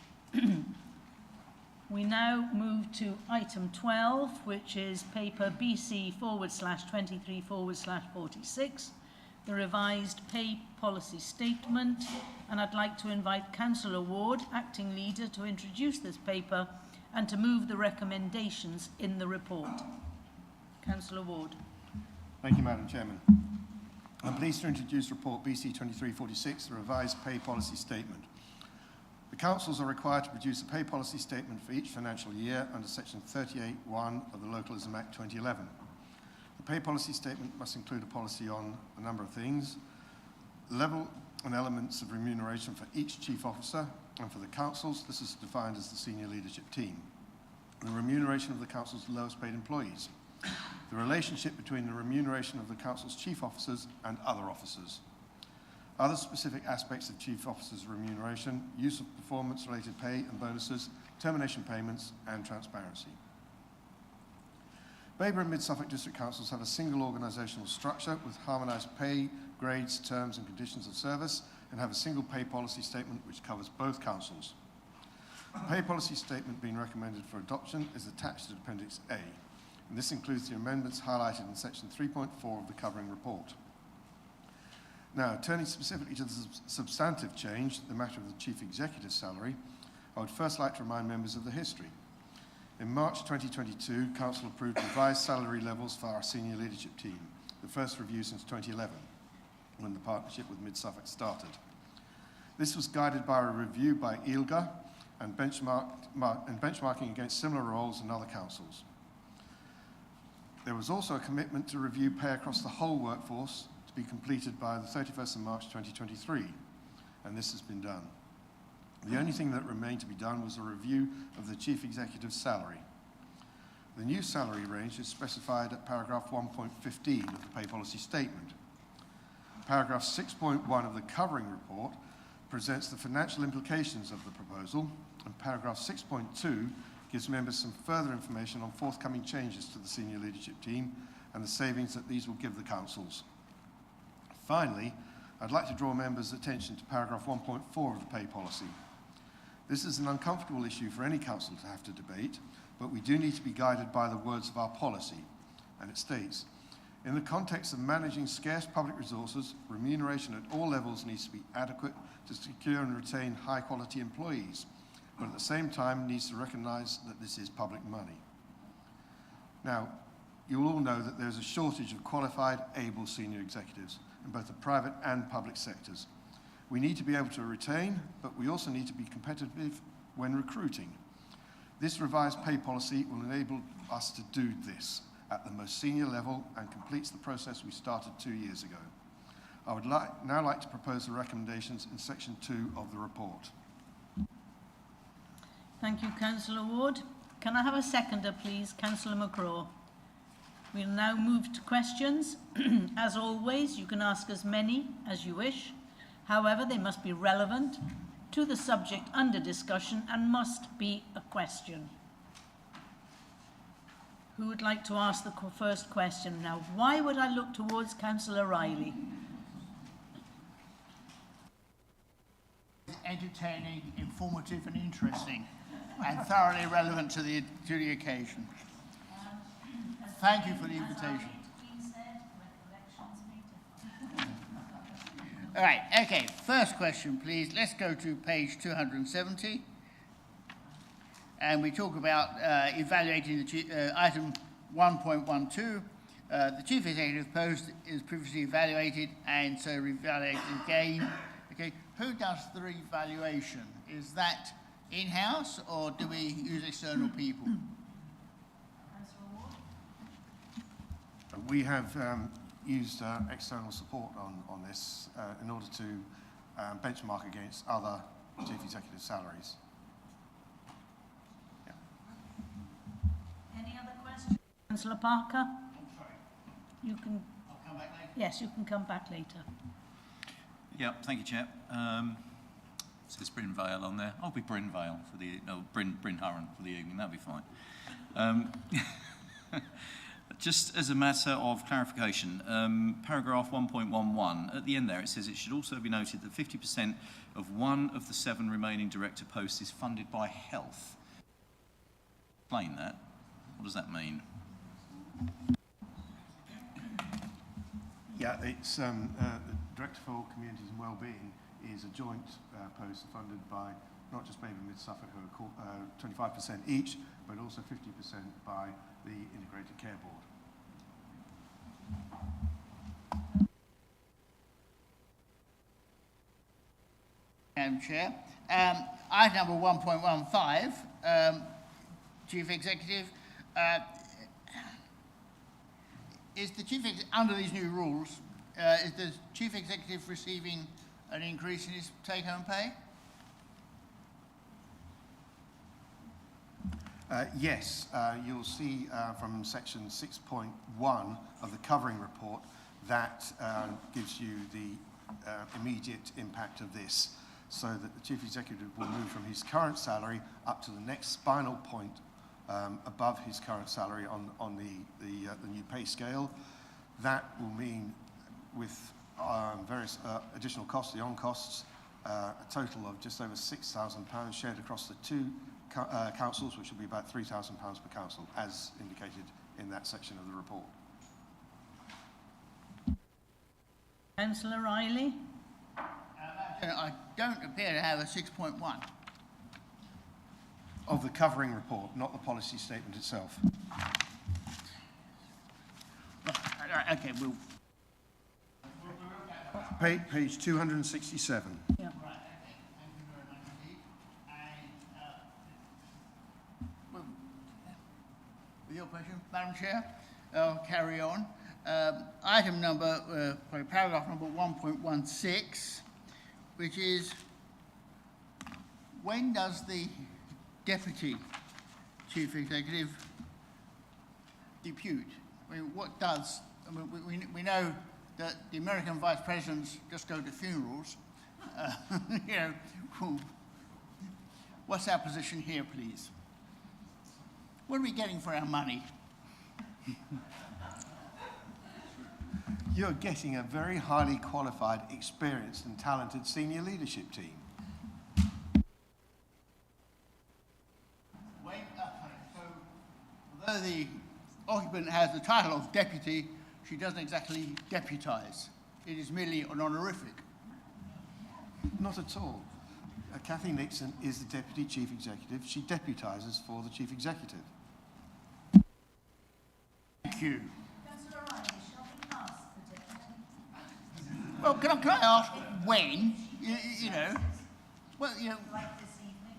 Speaker 1: We now move to item 12, which is paper BC/23/46, the revised pay policy statement, and I'd like to invite Councillor Ward, acting leader, to introduce this paper and to move the recommendations in the report. Councillor Ward.
Speaker 5: Thank you, Madam Chairman. I'm pleased to introduce report BC/23/46, the revised pay policy statement. The councils are required to produce a pay policy statement for each financial year under section 38(1) of the Localism Act 2011. The pay policy statement must include a policy on a number of things: level and elements of remuneration for each chief officer, and for the councils, this is defined as the senior leadership team. The remuneration of the council's lowest paid employees. The relationship between the remuneration of the council's chief officers and other officers. Other specific aspects of chief officers' remuneration, use of performance-related pay and bonuses, termination payments, and transparency. Babergh and Mid-Suffolk District Councils have a single organisational structure with harmonised pay, grades, terms and conditions of service, and have a single pay policy statement which covers both councils. The pay policy statement being recommended for adoption is attached to Appendix A, and this includes the amendments highlighted in section 3.4 of the covering report. Now, turning specifically to the substantive change, the matter of the Chief Executive's salary, I would first like to remind members of the history. In March 2022, Council approved revised salary levels for our senior leadership team, the first review since 2011, when the partnership with Mid-Suffolk started. This was guided by a review by ILGA and benchmarking against similar roles in other councils. There was also a commitment to review pay across the whole workforce, to be completed by the 31st of March 2023, and this has been done. The only thing that remained to be done was a review of the Chief Executive's salary. The new salary range is specified at paragraph 1.15 of the pay policy statement. Paragraph 6.1 of the covering report presents the financial implications of the proposal, and paragraph 6.2 gives members some further information on forthcoming changes to the senior leadership team and the savings that these will give the councils. Finally, I'd like to draw members' attention to paragraph 1.4 of the pay policy. This is an uncomfortable issue for any council to have to debate, but we do need to be guided by the words of our policy. And it states, in the context of managing scarce public resources, remuneration at all levels needs to be adequate to secure and retain high-quality employees, but at the same time needs to recognise that this is public money. Now, you all know that there's a shortage of qualified, able senior executives in both the private and public sectors. We need to be able to retain, but we also need to be competitive when recruiting. This revised pay policy will enable us to do this at the most senior level and completes the process we started 2 years ago. I would now like to propose the recommendations in section 2 of the report.
Speaker 1: Thank you, Councillor Ward. Can I have a seconder, please? Councillor McGraw. We'll now move to questions. As always, you can ask as many as you wish. However, they must be relevant to the subject under discussion and must be a question. Who would like to ask the first question now? Why would I look towards Councillor Riley?
Speaker 4: Entertaining, informative and interesting, and thoroughly relevant to the occasion. Thank you for the invitation. All right, okay, first question, please. Let's go to page 270. And we talk about evaluating the item 1.12. The chief executive post is previously evaluated and so reevaluated again. Okay, who does the revaluation? Is that in-house or do we use external people?
Speaker 5: We have used external support on this in order to benchmark against other chief executive salaries. Yeah.
Speaker 1: Any other questions? Councillor Parker?
Speaker 4: I'm sorry.
Speaker 1: You can...
Speaker 4: I'll come back later.
Speaker 1: Yes, you can come back later.
Speaker 15: Yeah, thank you, Chair. It says Bryn Vale on there. I'll be Bryn Vale for the... No, Bryn Hurren for the evening. That'll be fine. Just as a matter of clarification, paragraph 1.11, at the end there it says it should also be noted that 50% of one of the 7 remaining director posts is funded by health. Explain that. What does that mean?
Speaker 5: Yeah, it's the Director for Communities and Wellbeing is a joint post funded by not just Babergh Mid Suffolk, who are 25% each, but also 50% by the Integrated Care Board.
Speaker 4: Madam Chair. Item number 1.15, Chief Executive. Is the Chief under these new rules, is the Chief Executive receiving an increase in his take-home pay?
Speaker 5: Yes, you'll see from section 6.1 of the covering report that gives you the immediate impact of this, so that the Chief Executive will move from his current salary up to the next spinal point above his current salary on the new pay scale. That will mean, with various additional costs, the on-costs, a total of just over £6,000 shared across the 2 councils, which will be about £3,000 per council, as indicated in that section of the report.
Speaker 1: Councillor Riley?
Speaker 4: I don't appear to have a 6.1.
Speaker 5: Of the covering report, not the policy statement itself.
Speaker 4: Okay, we'll...
Speaker 5: Page 267.
Speaker 1: Yeah.
Speaker 4: With your question, Madam Chair, I'll carry on. Item number, paragraph number 1.16, which is, when does the Deputy Chief Executive depute? I mean, what does, I mean, we know that the American Vice Presidents just go to funerals. You know, what's our position here, please? What are we getting for our money?
Speaker 5: You're getting a very highly qualified, experienced and talented senior leadership team.
Speaker 4: Although the occupant has the title of deputy, she doesn't exactly deputise. It is merely an honorific.
Speaker 5: Not at all. Kathy Nixon is the Deputy Chief Executive. She deputises for the Chief Executive.
Speaker 4: Thank you. Well, can I ask when? You know, well, you know.
Speaker 1: Like this evening.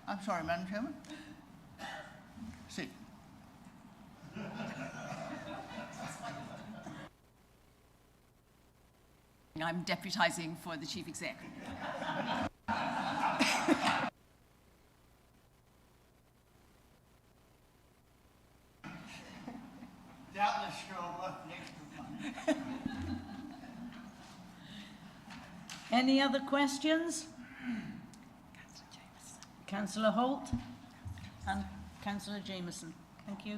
Speaker 4: I'm sorry, Madam Chairman. Sit.
Speaker 8: I'm deputising for the Chief Exec.
Speaker 4: Doubtless you're worth the extra money.
Speaker 1: Any other questions? Councillor Holt and Councillor Jameson. Thank you.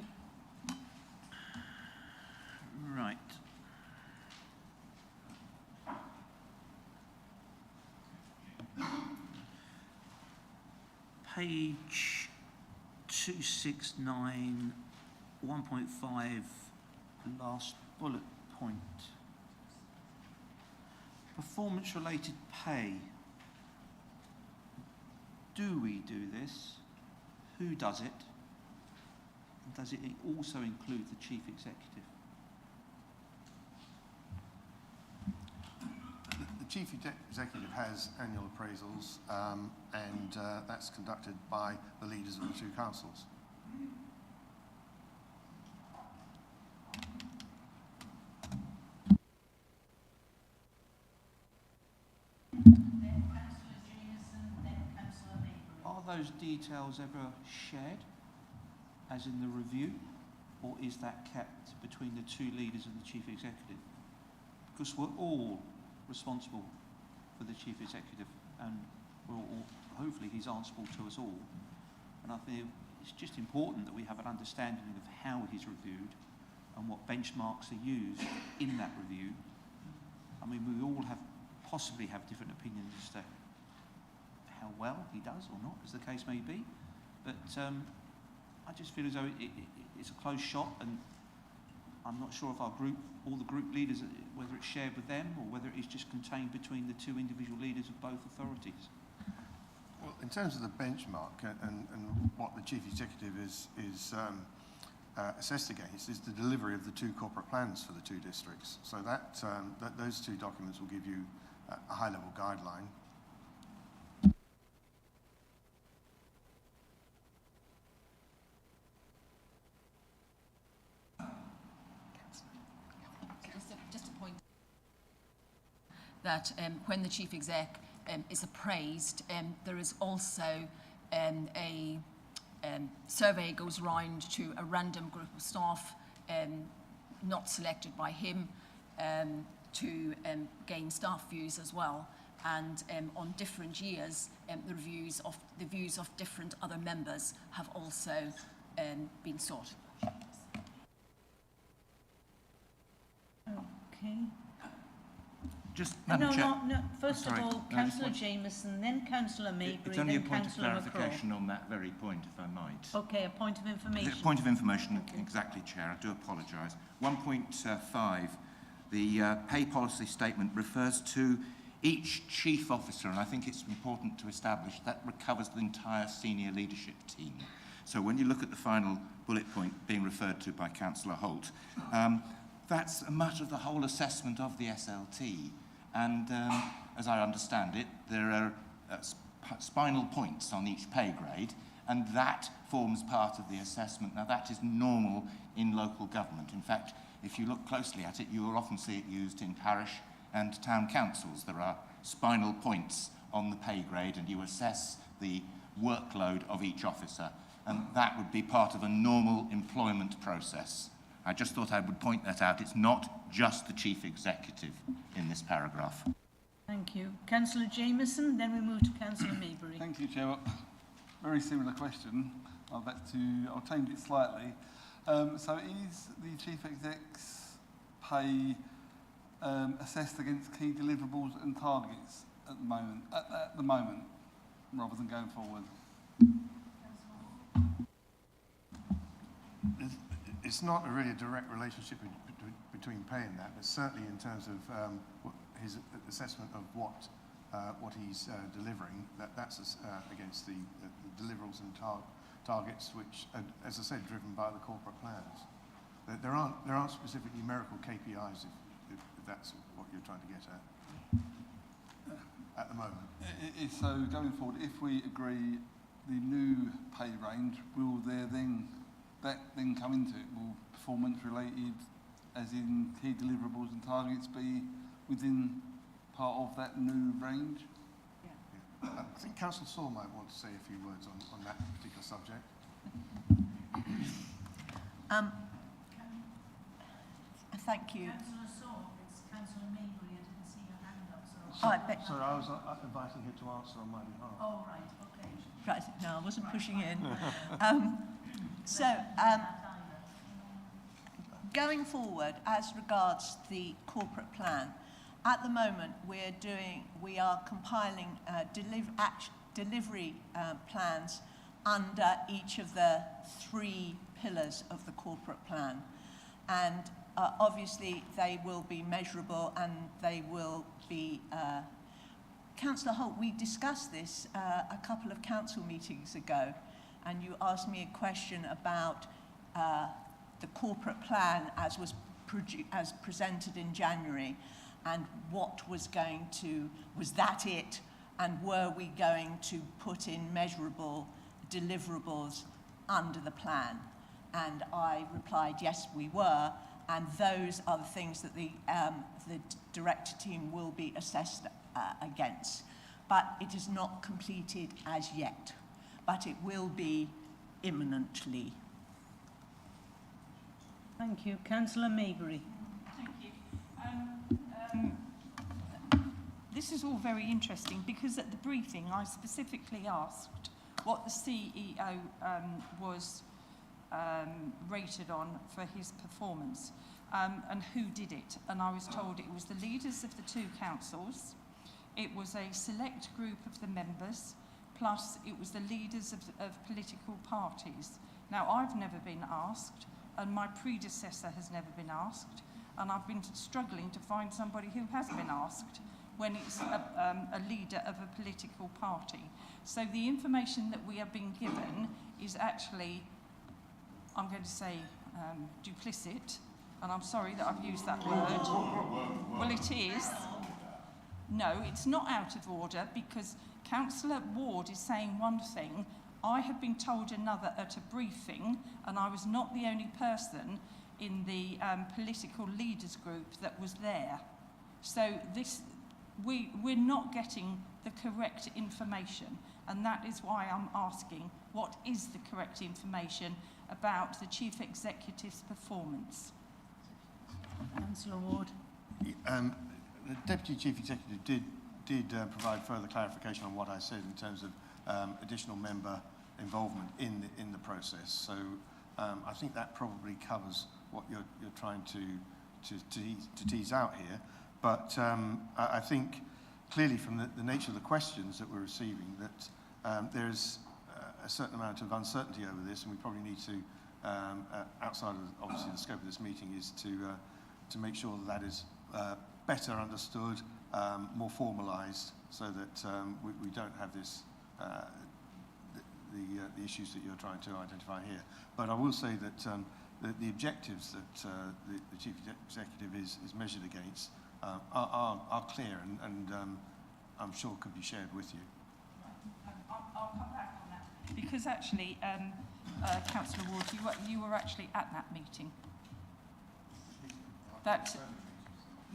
Speaker 10: Right. Page 269, 1.5, last bullet point. Performance-related pay. Do we do this? Who does it? And does it also include the Chief Executive?
Speaker 5: The Chief Executive has annual appraisals, and that's conducted by the leaders of the two councils.
Speaker 10: Are those details ever shared, as in the review, or is that kept between the two leaders and the Chief Executive? Because we're all responsible for the Chief Executive, and we're all, hopefully he's answerable to us all. And I think it's just important that we have an understanding of how he's reviewed and what benchmarks are used in that review. I mean, we all possibly have different opinions as to how well he does or not, as the case may be. But I just feel as though it's a closed shop, and I'm not sure if our group, all the group leaders, whether it's shared with them or whether it is just contained between the two individual leaders of both authorities.
Speaker 5: Well, in terms of the benchmark and what the Chief Executive is assessed against is the delivery of the two corporate plans for the two districts. So that those two documents will give you a high-level guideline.
Speaker 8: Just a point that when the Chief Exec is appraised, there is also a survey goes round to a random group of staff not selected by him to gain staff views as well. And on different years, the views of different other members have also been sought.
Speaker 1: Okay.
Speaker 15: Just,
Speaker 1: No,
Speaker 15: Madam Chair.
Speaker 1: no. First of
Speaker 15: Sorry.
Speaker 1: all,
Speaker 15: No,
Speaker 1: Councillor Jameson, then Councillor Maybury,
Speaker 15: It's only a
Speaker 1: then
Speaker 15: point of
Speaker 1: Councillor
Speaker 15: clarification
Speaker 1: McCraw.
Speaker 15: on that very point, if I might.
Speaker 1: Okay, a point of information.
Speaker 15: A point of information, exactly, Chair. I do apologise. 1.5, the pay policy statement refers to each chief officer, and I think it's important to establish that covers the entire senior leadership team. So when you look at the final bullet point being referred to by Councillor Holt, that's a matter of the whole assessment of the SLT. And as I understand it, there are spinal points on each pay grade, and that forms part of the assessment. Now, that is normal in local government. In fact, if you look closely at it, you will often see it used in parish and town councils. There are spinal points on the pay grade, and you assess the workload of each officer, and that would be part of a normal employment process. I just thought I would point that out. It's not just the Chief Executive in this paragraph.
Speaker 1: Thank you. Councillor Jameson, then we move to Councillor Maybury.
Speaker 16: Thank you, Chair. Very similar question. I'll change it slightly. So is the Chief Exec's pay assessed against key deliverables and targets at the moment, rather than going forward?
Speaker 5: It's not really a direct relationship between pay and that, but certainly in terms of his assessment of what he's delivering, that's against the deliverables and targets, which, as I said, driven by the corporate plans. There aren't specific numerical KPIs, if that's what you're trying to get at the moment.
Speaker 16: So going forward, if we agree the new pay range, will that then come into it? Will performance related, as in key deliverables and targets, be within part of that new range?
Speaker 5: Yeah. I think Councillor Saw might want to say a few words on that particular subject.
Speaker 21: Thank you.
Speaker 1: Councillor Saw, it's Councillor Maybury. I didn't see your hand up.
Speaker 5: Sorry, I was inviting her to answer on my behalf.
Speaker 1: Oh, right, okay.
Speaker 21: Right, no, I wasn't pushing in. Going forward, as regards the corporate plan, at the moment we are compiling delivery plans under each of the 3 pillars of the corporate plan, and obviously they will be measurable and they will be. Councillor Holt, we discussed this a couple of council meetings ago, and you asked me a question about the corporate plan as presented in January, and was that it, and were we going to put in measurable deliverables under the plan? And I replied, yes, we were, and those are the things that the director team will be assessed against. But it is not completed as yet, but it will be imminently.
Speaker 1: Thank you. Councillor Maybury.
Speaker 3: Thank you. This is all very interesting because at the briefing I specifically asked what the CEO was rated on for his performance and who did it. And I was told it was the leaders of the 2 councils, it was a select group of the members, plus it was the leaders of political parties. Now, I've never been asked, and my predecessor has never been asked, and I've been struggling to find somebody who has been asked when it's a leader of a political party. So the information that we are being given is actually, I'm going to say, duplicit, and I'm sorry that I've used that word. Well, it is. No, it's not out of order, because Councillor Ward is saying one thing, I have been told another at a briefing, and I was not the only person in the political leaders group that was there. So we're not getting the correct information, and that is why I'm asking, what is the correct information about the Chief Executive's performance?
Speaker 1: Councillor Ward.
Speaker 5: The Deputy Chief Executive did provide further clarification on what I said in terms of additional member involvement in the process. So I think that probably covers what you're trying to tease out here. But I think clearly from the nature of the questions that we're receiving that there's a certain amount of uncertainty over this, and we probably need to, outside of obviously the scope of this meeting, is to make sure that is better understood, more formalised, so that we don't have this the issues that you're trying to identify here. But I will say that the objectives that the Chief Executive is measured against are clear and I'm sure could be shared with you.
Speaker 3: I'll come back on that, because actually, Councillor Ward, you were actually at that meeting.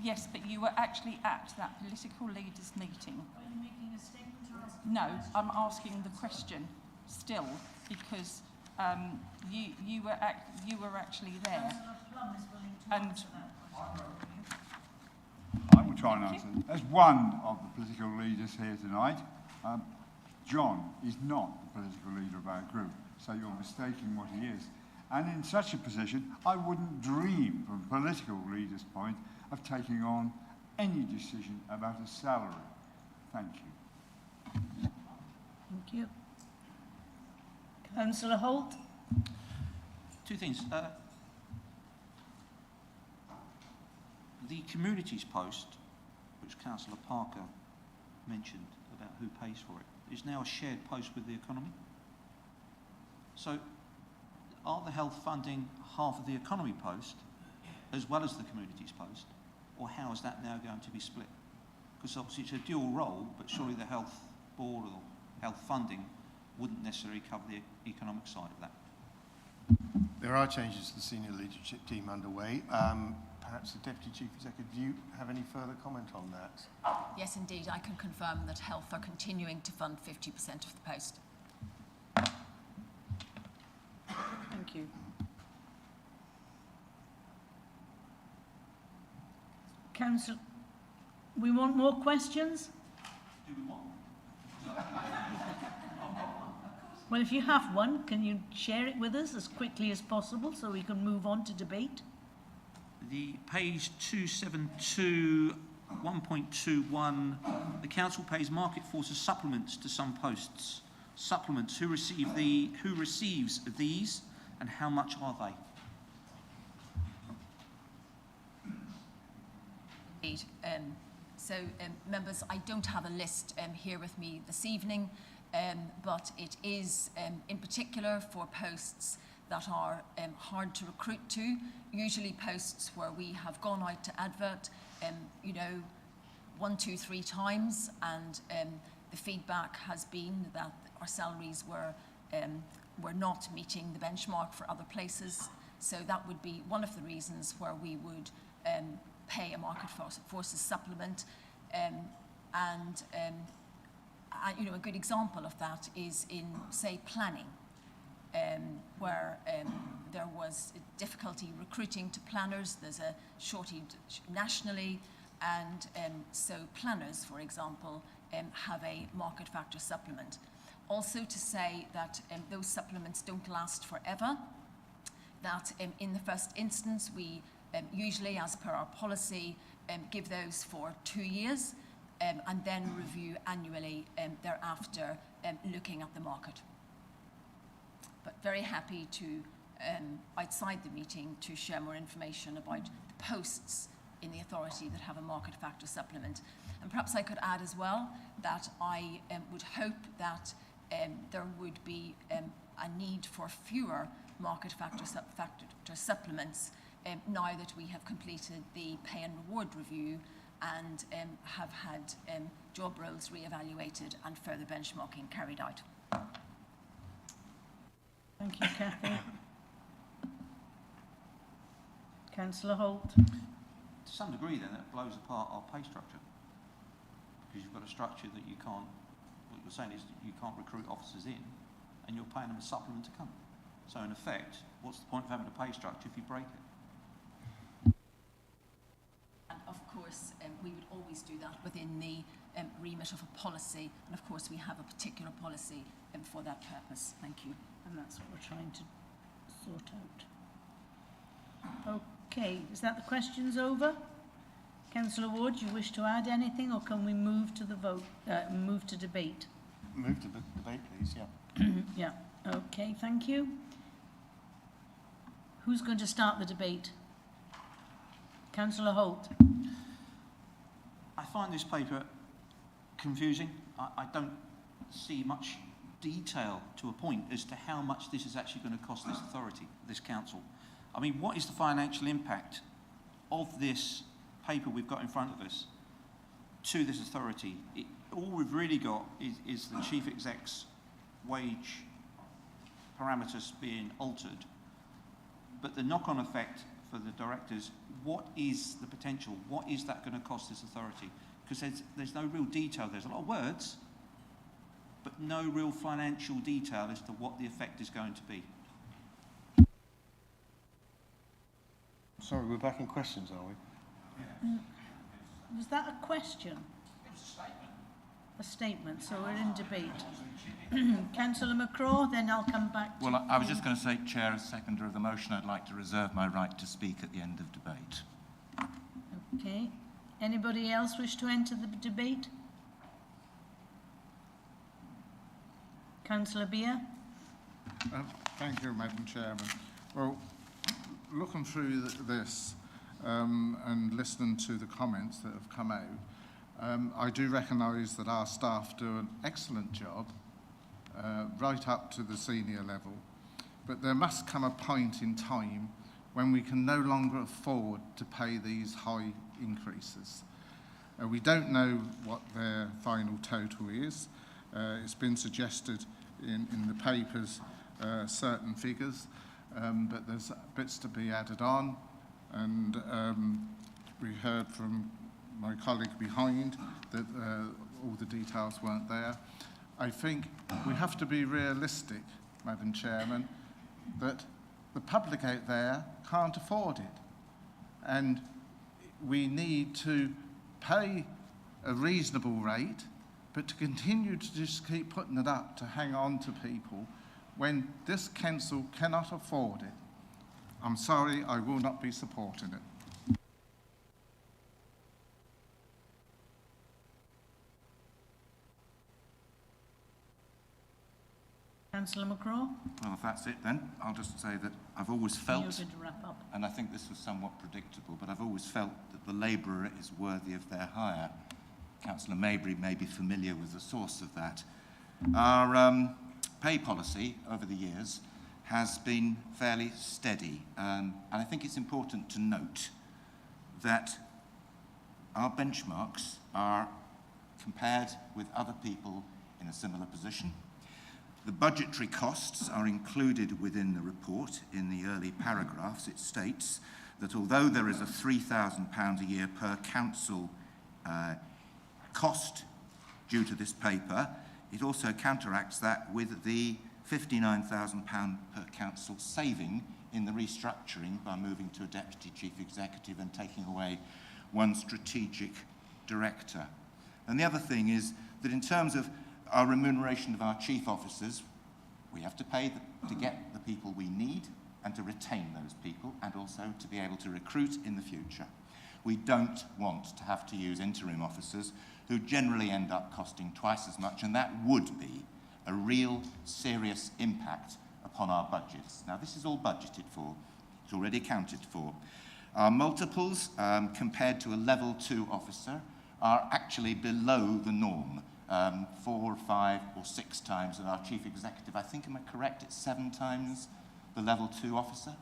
Speaker 3: Yes, but you were actually at that political leaders meeting.
Speaker 1: Are you making a statement or asking?
Speaker 3: No, I'm asking the question still, because you were actually there.
Speaker 1: Councillor Plum is willing to answer that.
Speaker 11: I will try and answer. As one of the political leaders here tonight, John is not the political leader of our group, so you're mistaking what he is. And in such a position, I wouldn't dream, from a political leader's point, of taking on any decision about a salary. Thank you.
Speaker 1: Thank you. Councillor Holt.
Speaker 10: Two things. The communities post, which Councillor Parker mentioned about who pays for it, is now a shared post with the economy. So, are the health funding half of the economy post as well as the communities post, or how is that now going to be split? Because obviously it's a dual role, but surely the health board or health funding wouldn't necessarily cover the economic side of that.
Speaker 5: There are changes to the senior leadership team underway. Perhaps the Deputy Chief Executive, do you have any further comment on that?
Speaker 8: Yes, indeed, I can confirm that health are continuing to fund 50% of the post.
Speaker 1: Thank you. Council, we want more questions?
Speaker 10: Do we want?
Speaker 1: Well, if you have one, can you share it with us as quickly as possible so we can move on to debate?
Speaker 10: The page 272, 1.21, the council pays market forces supplements to some posts. Supplements, who receives these and how much are they?
Speaker 8: Indeed. Members, I don't have a list here with me this evening, but it is in particular for posts that are hard to recruit to, usually posts where we have gone out to advert, 1, 2, 3 times, and the feedback has been that our salaries were not meeting the benchmark for other places. So that would be one of the reasons where we would pay a market forces supplement. A good example of that is in, say, planning, where there was difficulty recruiting to planners. There's a shortage nationally, and so planners, for example, have a market factor supplement. Also to say that those supplements don't last forever, that in the first instance we usually, as per our policy, give those for 2 years and then review annually thereafter, looking at the market. But very happy to, outside the meeting, to share more information about the posts in the authority that have a market factor supplement. And perhaps I could add as well that I would hope that there would be a need for fewer market factor supplements now that we have completed the pay and reward review and have had job roles re-evaluated and further benchmarking carried out.
Speaker 1: Thank you, Cathy. Councillor Holt.
Speaker 10: To some degree then it blows apart our pay structure, because you've got a structure that you can't, what you're saying is that you can't recruit officers in and you're paying them a supplement to come. So in effect, what's the point of having a pay structure if you break it?
Speaker 8: And of course, we would always do that within the remit of a policy, and of course we have a particular policy for that purpose. Thank you.
Speaker 1: And that's what we're trying to sort out. Okay, is that the questions over? Councillor Ward, do you wish to add anything, or can we move to the vote, move to debate?
Speaker 5: Move to debate, please, yeah.
Speaker 1: Yeah, okay, thank you. Who's going to start the debate? Councillor Holt.
Speaker 10: I find this paper confusing. I don't see much detail to a point as to how much this is actually going to cost this authority, this council. I mean, what is the financial impact of this paper we've got in front of us to this authority? All we've really got is the chief exec's wage parameters being altered, but the knock-on effect for the directors, what is the potential? What is that going to cost this authority? Because there's no real detail. There's a lot of words, but no real financial detail as to what the effect is going to be.
Speaker 5: Sorry, we're back in questions, are we?
Speaker 1: Was that a question?
Speaker 10: It was a statement.
Speaker 1: a statement, so we're in debate. Councillor McCraw, then I'll come back to...
Speaker 12: Well, I was just going to say, Chair, as seconder of the motion, I'd like to reserve my right to speak at the end of debate.
Speaker 1: Okay. Anybody else wish to enter the debate? Councillor Beer.
Speaker 14: Thank you, Madam Chairman. Well, looking through this and listening to the comments that have come out, I do recognise that our staff do an excellent job right up to the senior level, but there must come a point in time when we can no longer afford to pay these high increases. We don't know what their final total is. It's been suggested in the papers certain figures, but there's bits to be added on, and we heard from my colleague behind that all the details weren't there. I think we have to be realistic, Madam Chairman, that the public out there can't afford it, and we need to pay a reasonable rate, but to continue to just keep putting it up to hang on to people when this council cannot afford it. I'm sorry, I will not be supporting it.
Speaker 1: Councillor McCraw.
Speaker 12: Well, if that's it then, I'll just say that I've always felt,
Speaker 1: You're going to wrap up.
Speaker 12: and I think this was somewhat predictable, but I've always felt that the labourer is worthy of their hire. Councillor Maybury may be familiar with the source of that. Our pay policy over the years has been fairly steady, and I think it's important to note that our benchmarks are compared with other people in a similar position. The budgetary costs are included within the report. In the early paragraphs, it states that although there is a £3,000 a year per council cost due to this paper, it also counteracts that with the £59,000 per council saving in the restructuring by moving to a deputy chief executive and taking away one strategic director. And the other thing is that in terms of our remuneration of our chief officers, we have to pay to get the people we need and to retain those people, and also to be able to recruit in the future. We don't want to have to use interim officers who generally end up costing twice as much, and that would be a real serious impact upon our budgets. Now, this is all budgeted for. It's already accounted for. Our multiples, compared to a level 2 officer, are actually below the norm. 4, 5 or 6 times, and our chief executive, I think, am I correct, it's 7 times the level 2 officer,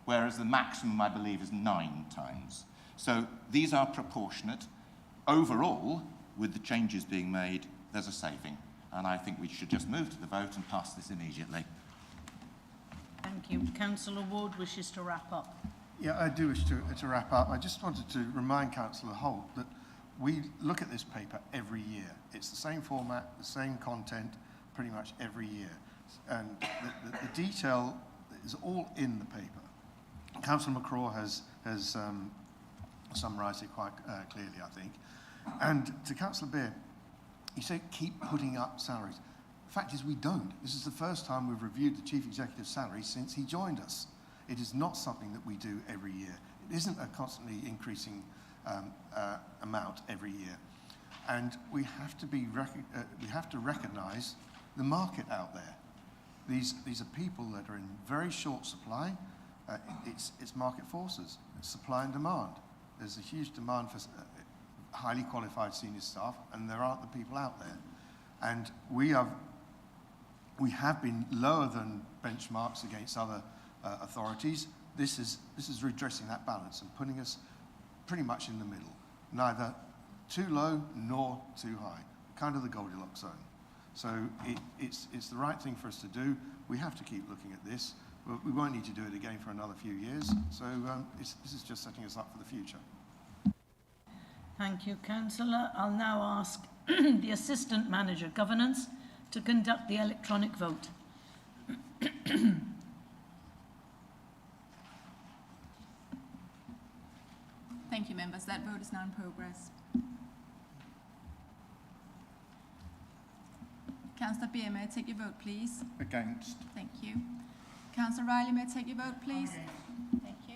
Speaker 12: whereas the maximum, I believe, is 9 times. So these are proportionate. Overall, with the changes being made, there's a saving, and I think we should just move to the vote and pass this immediately.
Speaker 1: Thank you. Councillor Ward wishes to wrap up.
Speaker 5: Yeah, I do wish to wrap up. I just wanted to remind Councillor Holt that we look at this paper every year. It's the same format, the same content, pretty much every year. And the detail is all in the paper. Councillor McCraw has summarised it quite clearly, I think. And to Councillor Beer, he said keep putting up salaries. The fact is we don't. This is the first time we've reviewed the Chief Executive's salary since he joined us. It is not something that we do every year. It isn't a constantly increasing amount every year. And we have to recognise the market out there. These are people that are in very short supply. It's market forces. It's supply and demand. There's a huge demand for highly qualified senior staff, and there aren't the people out there. And we have been lower than benchmarks against other authorities. This is redressing that balance and putting us pretty much in the middle, neither too low nor too high, kind of the Goldilocks zone. So it's the right thing for us to do. We have to keep looking at this, but we won't need to do it again for another few years. So this is just setting us up for the future.
Speaker 1: Thank you, Councillor. I'll now ask the Assistant Manager Governance to conduct the electronic vote.
Speaker 22: Thank you, members. That vote is now in progress. Councillor Beer, may I take your vote, please?
Speaker 14: Against.
Speaker 22: Thank you. Councillor Riley, may I take your vote, please? Thank you.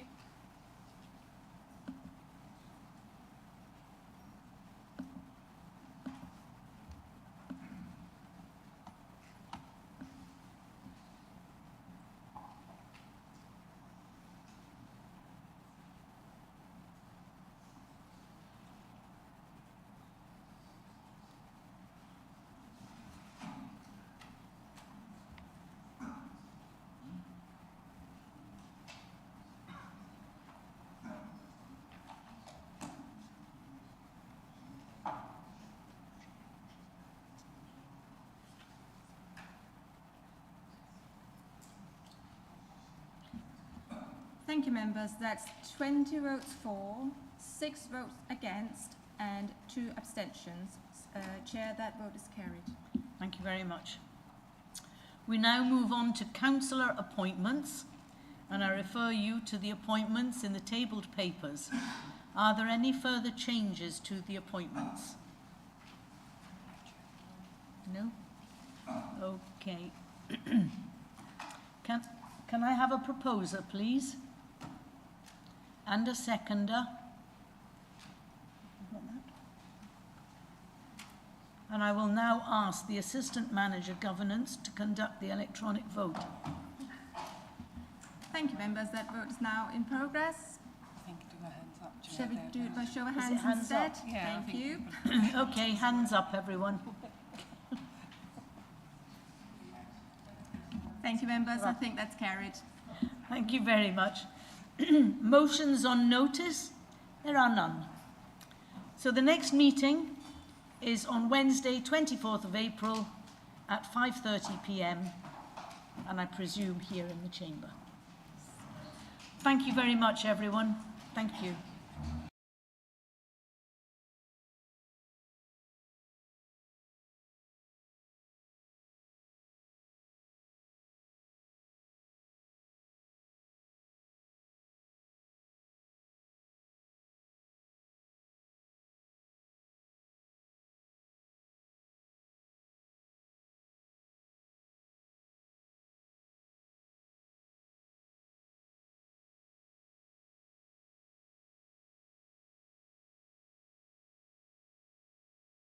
Speaker 22: Thank you, members. That's 20 votes for, 6 votes against, and 2 abstentions. Chair, that vote is carried.
Speaker 1: Thank you very much. We now move on to councillor appointments, and I refer you to the appointments in the tabled papers. Are there any further changes to the appointments? No? Okay. Can I have a proposer, please? And a seconder? And I will now ask the Assistant Manager Governance to conduct the electronic vote.
Speaker 22: Thank you, members. That vote is now in progress.
Speaker 3: I think do a hands up.
Speaker 22: Shall we do it by show of
Speaker 1: Is it
Speaker 22: hands
Speaker 1: hands
Speaker 22: instead?
Speaker 1: up?
Speaker 3: Yeah,
Speaker 22: Thank you.
Speaker 1: Okay, hands up, everyone.
Speaker 22: Thank you, members. I think that's carried.
Speaker 1: Thank you very much. Motions on notice? There are none. So the next meeting is on Wednesday, 24th of April at 5:30 p.m. and I presume here in the chamber. Thank you very much, everyone. Thank you.